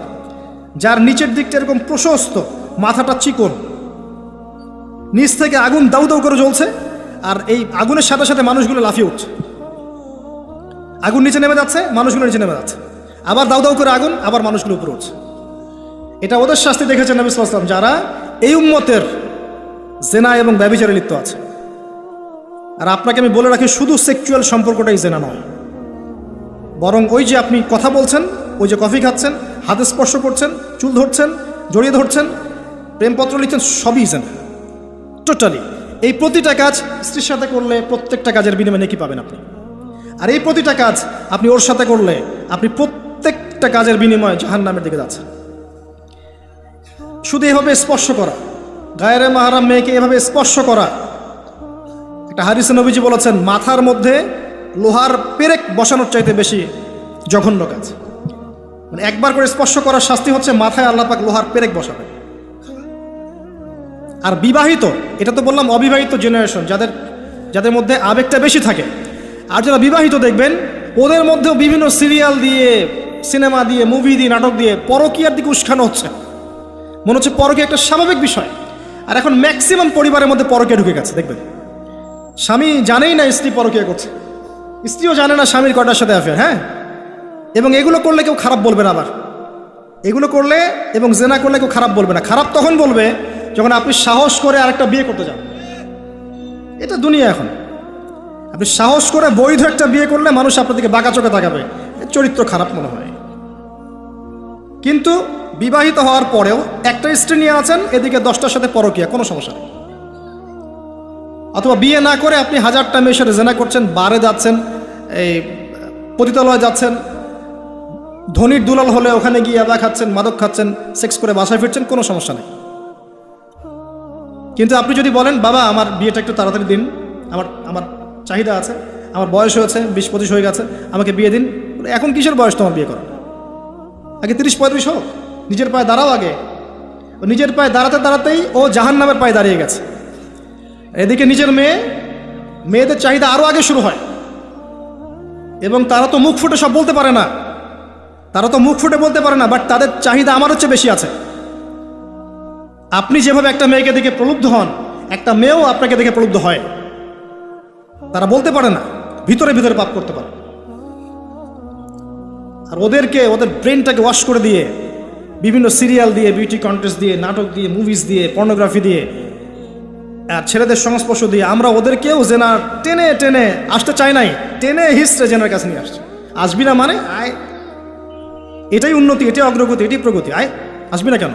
যার নিচের দিকটা এরকম প্রশস্ত, মাথাটা চিকন, নিচ থেকে আগুন দাউ দাউ করে জ্বলছে, আর এই আগুনের সাথে সাথে মানুষগুলো লাফিয়ে উঠছে। আগুন নিচে নেমে যাচ্ছে, মানুষগুলো নিচে নেমে যাচ্ছে, আবার দাউ দাউ করে আগুন, আবার মানুষগুলো উপরে উঠছে। এটা ওদের শাস্তি দেখেছেন নবী সাল্লাল্লাহু আলাইহি ওয়াসাল্লাম, যারা এই উম্মতের জেনা এবং ব্যভিচারে লিপ্ত আছে। আর আপনাকে আমি বলে রাখি, শুধু সেক্সুয়াল সম্পর্কটাই জেনা নয়, বরং ওই যে আপনি কথা বলছেন, ওই যে কফি খাচ্ছেন, হাতে স্পর্শ করছেন, চুল ধরছেন, জড়িয়ে ধরছেন, প্রেমপত্র লিখছেন, সবই জেনা টোটালি। এই প্রতিটা কাজ স্ত্রীর সাথে করলে প্রত্যেকটা কাজের বিনিময়ে নেকি পাবেন আপনি। আর এই প্রতিটা কাজ আপনি ওর সাথে করলে আপনি প্রত্যেকটা কাজের বিনিময়ে জাহান্নামের দিকে যাচ্ছেন। শুধু এভাবে স্পর্শ করা, গায়রে মাহরাম মেয়েকে এভাবে স্পর্শ করা, একটা হাদিসে নবীজি বলেছেন মাথার মধ্যে লোহার পেরেক বসানোর চাইতে বেশি জঘন্য কাজ। মানে একবার করে স্পর্শ করার শাস্তি হচ্ছে মাথায় আল্লাহ পাক লোহার পেরেক বসাবে। আর বিবাহিত, এটা তো বললাম অবিবাহিত জেনারেশন, যাদের মধ্যে আবেগটা বেশি থাকে। আর যারা বিবাহিত দেখবেন ওদের মধ্যেও বিভিন্ন সিরিয়াল দিয়ে, সিনেমা দিয়ে, মুভি দিয়ে, নাটক দিয়ে পরকীয়ার দিকে উস্কানো হচ্ছে। মনে হচ্ছে পরকীয়া একটা স্বাভাবিক বিষয়। আর এখন ম্যাক্সিমাম পরিবারের মধ্যে পরকীয়া ঢুকে গেছে। দেখবেন স্বামী জানেই না স্ত্রী পরকীয়া করছে, স্ত্রীও জানে না স্বামীর কয়টার সাথে অ্যাফেয়ার। হ্যাঁ, এবং এগুলো করলে কেউ খারাপ বলবে না। আবার এগুলো করলে এবং জেনা করলে কেউ খারাপ বলবে না। খারাপ তখন বলবে যখন আপনি সাহস করে আরেকটা বিয়ে করতে যান। এটা দুনিয়া এখন। আপনি সাহস করে বৈধ একটা বিয়ে করলে মানুষ আপনার দিকে বাঁকা চোখে তাকাবে, চরিত্র খারাপ মনে হয়। কিন্তু বিবাহিত হওয়ার পরেও একটা স্ত্রী নিয়ে আছেন, এদিকে 10টার সাথে পরকীয়া, কোনো সমস্যা নেই। অথবা বিয়ে না করে আপনি 1000টা মেয়ের সাথে জেনা করছেন, বারে যাচ্ছেন, এই পতিতালয়ে যাচ্ছেন, ধনির দুলাল হলে ওখানে গিয়ে আদা খাচ্ছেন, মাদক খাচ্ছেন, সেক্স করে বাসায় ফিরছেন, কোনো সমস্যা নেই। কিন্তু আপনি যদি বলেন বাবা আমার বিয়েটা একটু তাড়াতাড়ি দিন, আমার চাহিদা আছে, আমার বয়স হয়েছে 20-25 হয়ে গেছে, আমাকে বিয়ে দিন। এখন কিসের বয়স তোমার বিয়ে করো? আগে 30-35 হোক, নিজের পায়ে দাঁড়াও আগে। ও নিজের পায়ে দাঁড়াতে দাঁড়াতেই ও জাহান্নামের পায়ে দাঁড়িয়ে গেছে। এদিকে নিজের মেয়েদের চাহিদা আরও আগে শুরু হয়, এবং তারা তো মুখ ফুটে সব বলতে পারে না, বাট তাদের চাহিদা আমার হচ্ছে বেশি আছে। আপনি যেভাবে একটা মেয়েকে দেখে প্রলুব্ধ হন, একটা মেয়েও আপনাকে দেখে প্রলুব্ধ হয়। তারা বলতে পারে না, ভিতরে ভিতরে পাপ করতে পারে। আর ওদের ব্রেনটাকে ওয়াশ করে দিয়ে বিভিন্ন সিরিয়াল দিয়ে, বিউটি কন্টেস্ট দিয়ে, নাটক দিয়ে, মুভিজ দিয়ে, পর্নোগ্রাফি দিয়ে, আর ছেলেদের সংস্পর্শ দিয়ে আমরা ওদেরকেও জেনা টেনে টেনে আসতে চাই নাই, টেনে হিস্ট্রে জেনার কাছে নিয়ে আসছে। আসবি না মানে আয়, এটাই উন্নতি, এটাই অগ্রগতি, এটাই প্রগতি, আয় আসবি না কেন?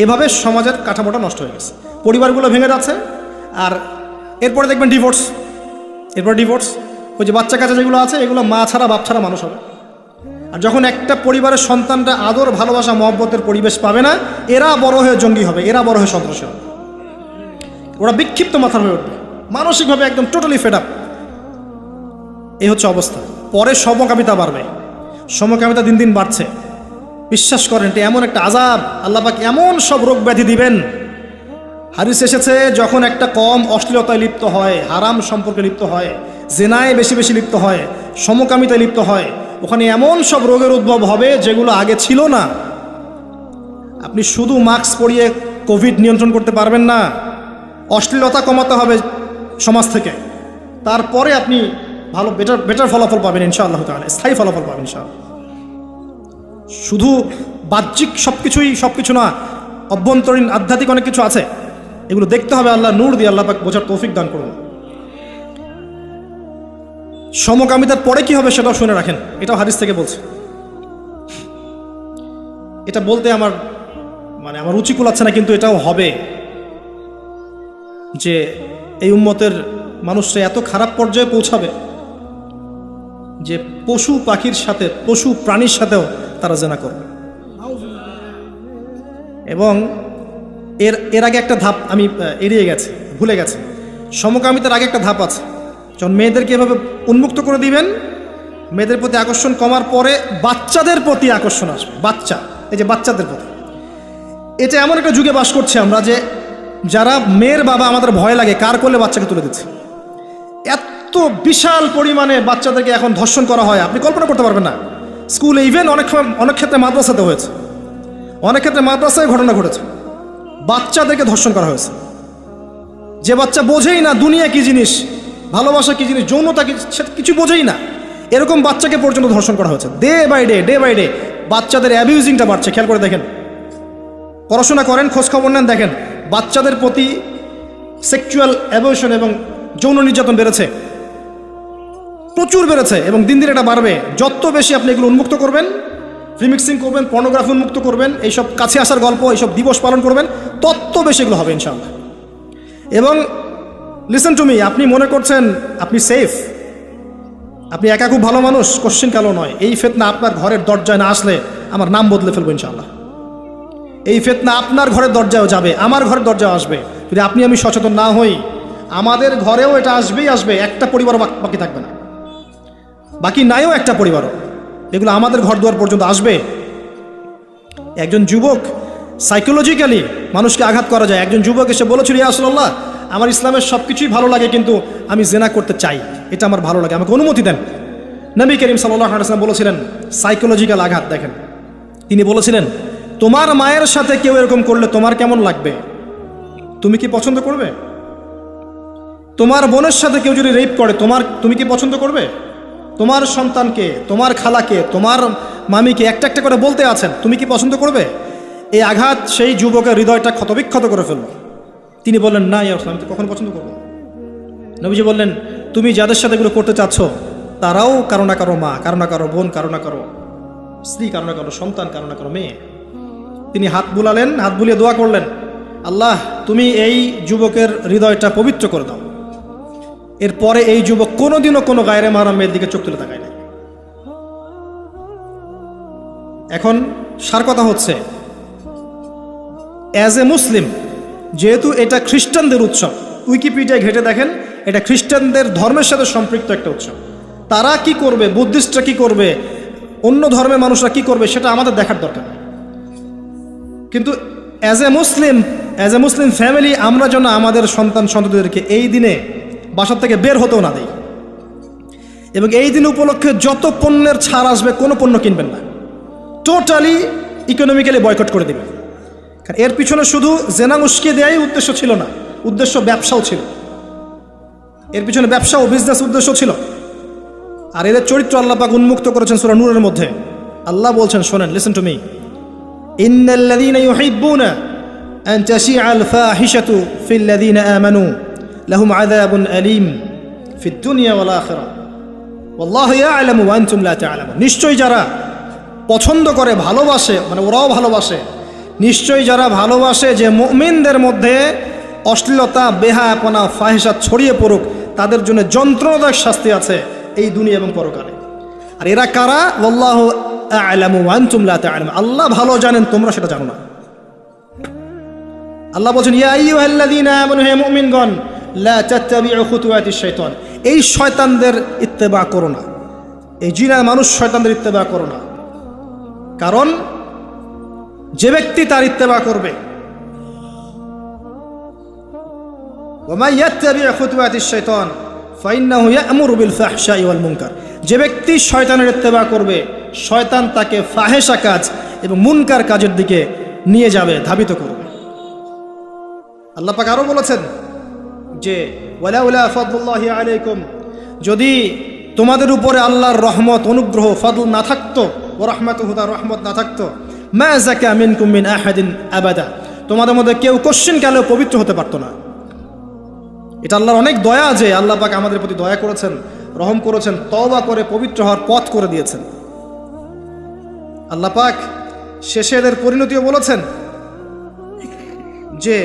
এভাবে সমাজের কাঠামোটা নষ্ট হয়ে গেছে, পরিবারগুলো ভেঙে যাচ্ছে। আর এরপরে দেখবেন ডিভোর্স, ওই যে বাচ্চা কাচ্চা যেগুলো আছে এগুলো মা ছাড়া বাপ ছাড়া মানুষ হবে। আর যখন একটা পরিবারের সন্তানটা আদর, ভালোবাসা, মহব্বতের পরিবেশ পাবে না, এরা বড় হয়ে জঙ্গি হবে, এরা বড় হয়ে সন্ত্রাসী হবে, ওরা বিক্ষিপ্ত মাথার হয়ে উঠবে, মানসিকভাবে একদম টোটালি ফেড আপ। এই হচ্ছে অবস্থা। পরে সমকামিতা বাড়বে, সমকামিতা দিন দিন বাড়ছে। বিশ্বাস করেন এটা এমন একটা আযাব, আল্লাহ পাক এমন সব রোগ ব্যাধি দিবেন। হাদিস এসেছে যখন একটা কম অশ্লীলতায় লিপ্ত হয়, হারাম সম্পর্কে লিপ্ত হয়, জেনায় বেশি বেশি লিপ্ত হয়, সমকামিতায় লিপ্ত হয়, ওখানে এমন সব রোগের উদ্ভব হবে যেগুলো আগে ছিল না। আপনি শুধু মাস্ক পরিয়ে কোভিড নিয়ন্ত্রণ করতে পারবেন না, অশ্লীলতা কমাতে হবে সমাজ থেকে, তারপরে আপনি ভালো বেটার ফলাফল পাবেন ইনশাআল্লাহ তাআলা, স্থায়ী ফলাফল পাবেন ইনশাআল্লাহ। শুধু বাহ্যিক সবকিছু না, অভ্যন্তরীণ আধ্যাত্মিক অনেক কিছু আছে, এগুলো দেখতে হবে। আল্লাহ নূর দিয়ে আল্লাহ পাক বোঝার তৌফিক দান করুন। সমকামিতার পরে কি হবে সেটাও শুনে রাখেন, এটাও হাদিস থেকে বলছে। এটা বলতে আমার রুচি কুলাচ্ছে না, কিন্তু এটাও হবে যে এই উম্মতের মানুষরা এত খারাপ পর্যায়ে পৌঁছাবে যে পশু পাখির সাথে, পশু প্রাণীর সাথেও তারা জেনা করবে। এবং এর আগে একটা ধাপ আমি ভুলে গেছি। সমকামিতার আগে একটা ধাপ আছে, যখন মেয়েদেরকে এভাবে উন্মুক্ত করে দিবেন, মেয়েদের প্রতি আকর্ষণ কমার পরে বাচ্চাদের প্রতি আকর্ষণ আসবে। এই যে বাচ্চাদের প্রতি, এটা এমন একটা যুগে বাস করছে আমরা যে যারা মেয়ের বাবা আমাদের ভয় লাগে কার কোলে বাচ্চাকে তুলে দিচ্ছে। এত বিশাল পরিমাণে বাচ্চাদেরকে এখন ধর্ষণ করা হয়, আপনি কল্পনা করতে পারবেন না। স্কুলে ইভেন অনেক ক্ষেত্রে মাদ্রাসাতে হয়েছে, অনেক ক্ষেত্রে মাদ্রাসায় ঘটনা ঘটেছে, বাচ্চাদেরকে ধর্ষণ করা হয়েছে। যে বাচ্চা বোঝেই না দুনিয়া কি জিনিস, ভালোবাসা কি জিনিস, যৌনতা কি, সেটা কিছু বোঝেই না, এরকম বাচ্চাকে পর্যন্ত ধর্ষণ করা হচ্ছে। ডে বাই ডে বাচ্চাদের অ্যাবিউজিংটা বাড়ছে। খেয়াল করে দেখেন, পড়াশোনা করেন, খোঁজখবর নেন, দেখেন বাচ্চাদের প্রতি সেক্সুয়াল অ্যাবিউশন এবং যৌন নির্যাতন বেড়েছে, প্রচুর বেড়েছে, এবং দিন দিন এটা বাড়বে। যত বেশি আপনি এগুলো উন্মুক্ত করবেন, প্রিমিক্সিং করবেন, পর্নোগ্রাফি উন্মুক্ত করবেন, এইসব কাছে আসার গল্প, এইসব দিবস পালন করবেন, তত বেশি এগুলো হবে ইনশাআল্লাহ। এবং লিসেন টু মি, আপনি মনে করছেন আপনি সেফ, আপনি একা খুব ভালো মানুষ, কোশ্চিন কালো নয়। এই ফিতনা আপনার ঘরের দরজায় না আসলে আমার নাম বদলে ফেলবো ইনশাআল্লাহ। এই ফিতনা আপনার ঘরের দরজায়ও যাবে, আমার ঘরের দরজায় আসবে। যদি আপনি আমি সচেতন না হই, আমাদের ঘরেও এটা আসবেই আসবে। একটা পরিবারও বাকি থাকবে না, বাকি নাইও একটা পরিবারও, এগুলো আমাদের ঘর দুয়ার পর্যন্ত আসবে। একজন যুবক, সাইকোলজিক্যালি মানুষকে আঘাত করা যায়। একজন যুবক এসে বলেছিল, ইয়া রাসূলুল্লাহ, আমার ইসলামের সব কিছুই ভালো লাগে, কিন্তু আমি জিনা করতে চাই, এটা আমার ভালো লাগে, আমাকে অনুমতি দেন। নবী করিম সাল্লাল্লাহু আলাইহি ওয়াসাল্লাম বলেছিলেন, সাইকোলজিক্যাল আঘাত দেখেন, তিনি বলেছিলেন, তোমার মায়ের সাথে কেউ এরকম করলে তোমার কেমন লাগবে? তুমি কি পছন্দ করবে? তোমার বোনের সাথে কেউ যদি রেপ করে, তুমি কি পছন্দ করবে? তোমার সন্তানকে, তোমার খালাকে, তোমার মামিকে একটা একটা করে বলতে আছেন, তুমি কি পছন্দ করবে? এই আঘাত সেই যুবকের হৃদয়টা ক্ষতবিক্ষত করে ফেলল। তিনি বললেন, না ইয়া রাসূলুল্লাহ, আমি তো কখন পছন্দ করবো। নবীজি বললেন, তুমি যাদের সাথে এগুলো করতে চাচ্ছ, তারাও কারো না কারো মা, কারো না কারো বোন, কারো না কারো স্ত্রী, কারো না কারো সন্তান, কারো না কারো মেয়ে। তিনি হাত বুলালেন, হাত বুলিয়ে দোয়া করলেন, আল্লাহ তুমি এই যুবকের হৃদয়টা পবিত্র করে দাও। এরপরে এই যুবক কোনোদিনও কোনো গায়রে মাহরাম মেয়ের দিকে চোখ তুলে তাকায় না। এখন সার কথা হচ্ছে, অ্যাজ এ মুসলিম, যেহেতু এটা খ্রিস্টানদের উৎসব, উইকিপিডিয়ায় ঘেটে দেখেন, এটা খ্রিস্টানদের ধর্মের সাথে সম্পৃক্ত একটা উৎসব। তারা কি করবে, বুদ্ধিস্টরা কি করবে, অন্য ধর্মের মানুষরা কি করবে, সেটা আমাদের দেখার দরকার নেই। কিন্তু অ্যাজ এ মুসলিম ফ্যামিলি, আমরা যেন আমাদের সন্ততিদেরকে এই দিনে বাসা থেকে বের হতেও না দেই, এবং এই দিন উপলক্ষে যত পণ্যের ছাড় আসবে কোনো পণ্য কিনবেন না, টোটালি ইকোনমিক্যালি বয়কট করে দেবেন। কারণ এর পিছনে শুধু জেনা উস্কে দেওয়াই উদ্দেশ্য ছিল না, উদ্দেশ্য ব্যবসাও ছিল, এর পিছনে ব্যবসা ও বিজনেস উদ্দেশ্য ছিল। আর এদের চরিত্র আল্লাহ পাক উন্মুক্ত করেছেন সূরা নূরের মধ্যে। আল্লাহ বলছেন, শোনেন, লিসেন টু মি, ইন্নাল্লাযীনা ইউহিব্বুনা আন তাশিআল ফাহিশাতু ফিল্লাযীনা আমানু লাহুম আযাবুন আলীম ফিদ দুনিয়া ওয়াল আখিরাহ ওয়াল্লাহু ইয়া'লামু ওয়া আনতুম লা তা'লামুন। নিশ্চয়ই যারা পছন্দ করে, ভালোবাসে, মানে ওরাও ভালোবাসে, নিশ্চয়ই যারা ভালোবাসে যে মুমিনদের মধ্যে অশ্লীলতা, বেহায়াপনা, ফাহিশা ছড়িয়ে পড়ুক, তাদের জন্য যন্ত্রণাদায়ক শাস্তি আছে এই দুনিয়া এবং পরকালে। আর এরা কারা? ওয়াল্লাহু আ'লামু ওয়া আনতুম লা তা'লামুন, আল্লাহ ভালো জানেন, তোমরা সেটা জানো না। আল্লাহ বলেন, ইয়া আইয়ুহাল্লাযীনা আমানু, হে মুমিনগণ, লা তাত্তাবিউ খুতুওয়াতিশ শাইতান, এই শয়তানদের ইত্তেবা করো না, এই জিনা মানুষ শয়তানদের ইত্তেবা করো না। কারণ যে ব্যক্তি তার ইত্তেবা করবে, ওয়া মান ইয়াত্তাবিউ খুতুওয়াতিশ শাইতান ফাইন্নাহু ইয়া'মুরু বিল ফাহশাই ওয়াল মুনকার, যে ব্যক্তি শয়তানের ইত্তেবা করবে, শয়তান তাকে ফাহেশা কাজ এবং মুনকার কাজের দিকে নিয়ে যাবে, ধাবিত করবে। আল্লাহ পাক আরো বলেছেন যে ওয়ালাউলা ফাদলুল্লাহি আলাইকুম, যদি তোমাদের উপরে আল্লাহর রহমত, অনুগ্রহ, ফদল না থাকতো, ওয়া রাহমাতুহু, তার রহমত না থাকতো, মা যাকা মিনকুম মিন আহাদিন আবাদা, তোমাদের মধ্যে কেউ কোশ্চিন কালেও পবিত্র হতে পারতো না। এটা আল্লাহর অনেক দয়া যে আল্লাহ পাক আমাদের প্রতি দয়া করেছেন, রহম করেছেন, তওবা করে পবিত্র হওয়ার পথ করে দিয়েছেন। আল্লাহ পাক শেষে এদের পরিণতিও বলেছেন যে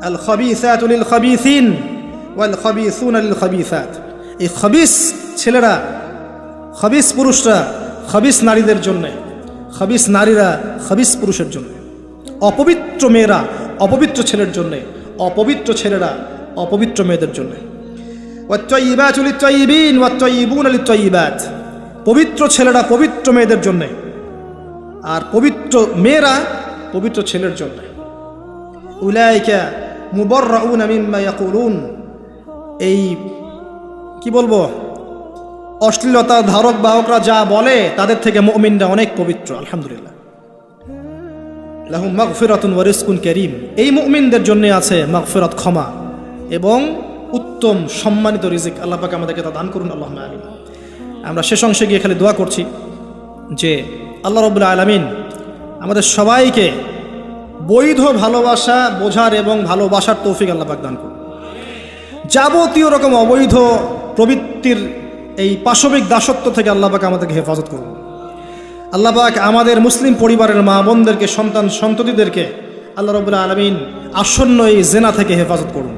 আল খাবিসাতু লিল খাবিসিন ওয়াল খাবিসুনা লিল খাবিসাত, এই খাবিস ছেলেরা, খাবিস পুরুষরা খাবিস নারীদের জন্য, খাবিস নারীরা খাবিস পুরুষের জন্য, অপবিত্র মেয়েরা অপবিত্র ছেলের জন্য, অপবিত্র ছেলেরা অপবিত্র মেয়েদের জন্য। ওয়াত-তাইয়্যিবাতু লিত-তাইয়্যিবিন ওয়াত-তাইয়্যিবুনা লিত-তাইয়্যিবাত, পবিত্র ছেলেরা পবিত্র মেয়েদের জন্য, আর পবিত্র মেয়েরা পবিত্র ছেলের জন্য। উলাইকা মুবাররাউনা মিম্মা ইয়াকুলুন, এই কি বলবো, অশ্লীলতা ধারক বাহকরা যা বলে তাদের থেকে মুমিনরা অনেক পবিত্র। আলহামদুলিল্লাহ, লাহুম মাগফিরাতুন ওয়া রিজকুন কারীম। এই মুমিনদের জন্য আছে মাগফিরাত, ক্ষমা এবং উত্তম সম্মানিত রিজিক। আল্লাহ পাক আমাদেরকে তা দান করুন, আল্লাহুম্মা আমিন। আমরা শেষ অংশে গিয়ে খালি দোয়া করছি যে আল্লাহ রাব্বুল আলামিন আমাদের সবাইকে বৈধ ভালোবাসা বোঝার এবং ভালোবাসার তৌফিক আল্লাহ পাক দান করুন। যাবতীয় রকম অবৈধ প্রবৃত্তির এই পাশবিক দাসত্ব থেকে আল্লাহ পাক আমাদেরকে হেফাজত করুন। আল্লাহ পাক আমাদের মুসলিম পরিবারের মা বোনদেরকে, সন্তান সন্ততিদেরকে আল্লাহ রাব্বুল আলামিন আসন্ন এই জেনা থেকে হেফাজত করুন।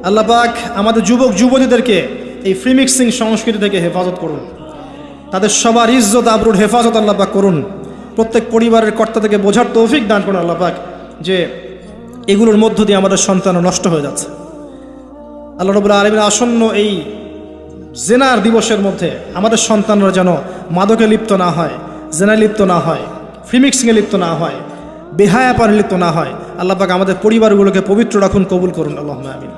আল্লাহ পাক আমাদের যুবক যুবতীদেরকে এই ফ্রি মিক্সিং সংস্কৃতি থেকে হেফাজত করুন। তাদের সবার ইজ্জত আবরুর হেফাজত আল্লাহ পাক করুন। প্রত্যেক পরিবারের কর্তা থেকে বোঝার তৌফিক দান করুন আল্লাহ পাক যে এগুলোর মধ্য দিয়ে আমাদের সন্তান নষ্ট হয়ে যাচ্ছে। আল্লাহ রাব্বুল আলামিন আসন্ন এই জেনার দিবসের মধ্যে আমাদের সন্তানরা যেন মাদকে লিপ্ত না হয়, জেনায় লিপ্ত না হয়, ফ্রি মিক্সিংয়ে লিপ্ত না হয়, বেহায়াপারে লিপ্ত না হয়। আল্লাহ পাক আমাদের পরিবারগুলোকে পবিত্র রাখুন, কবুল করুন, আল্লাহুম্মা আমিন।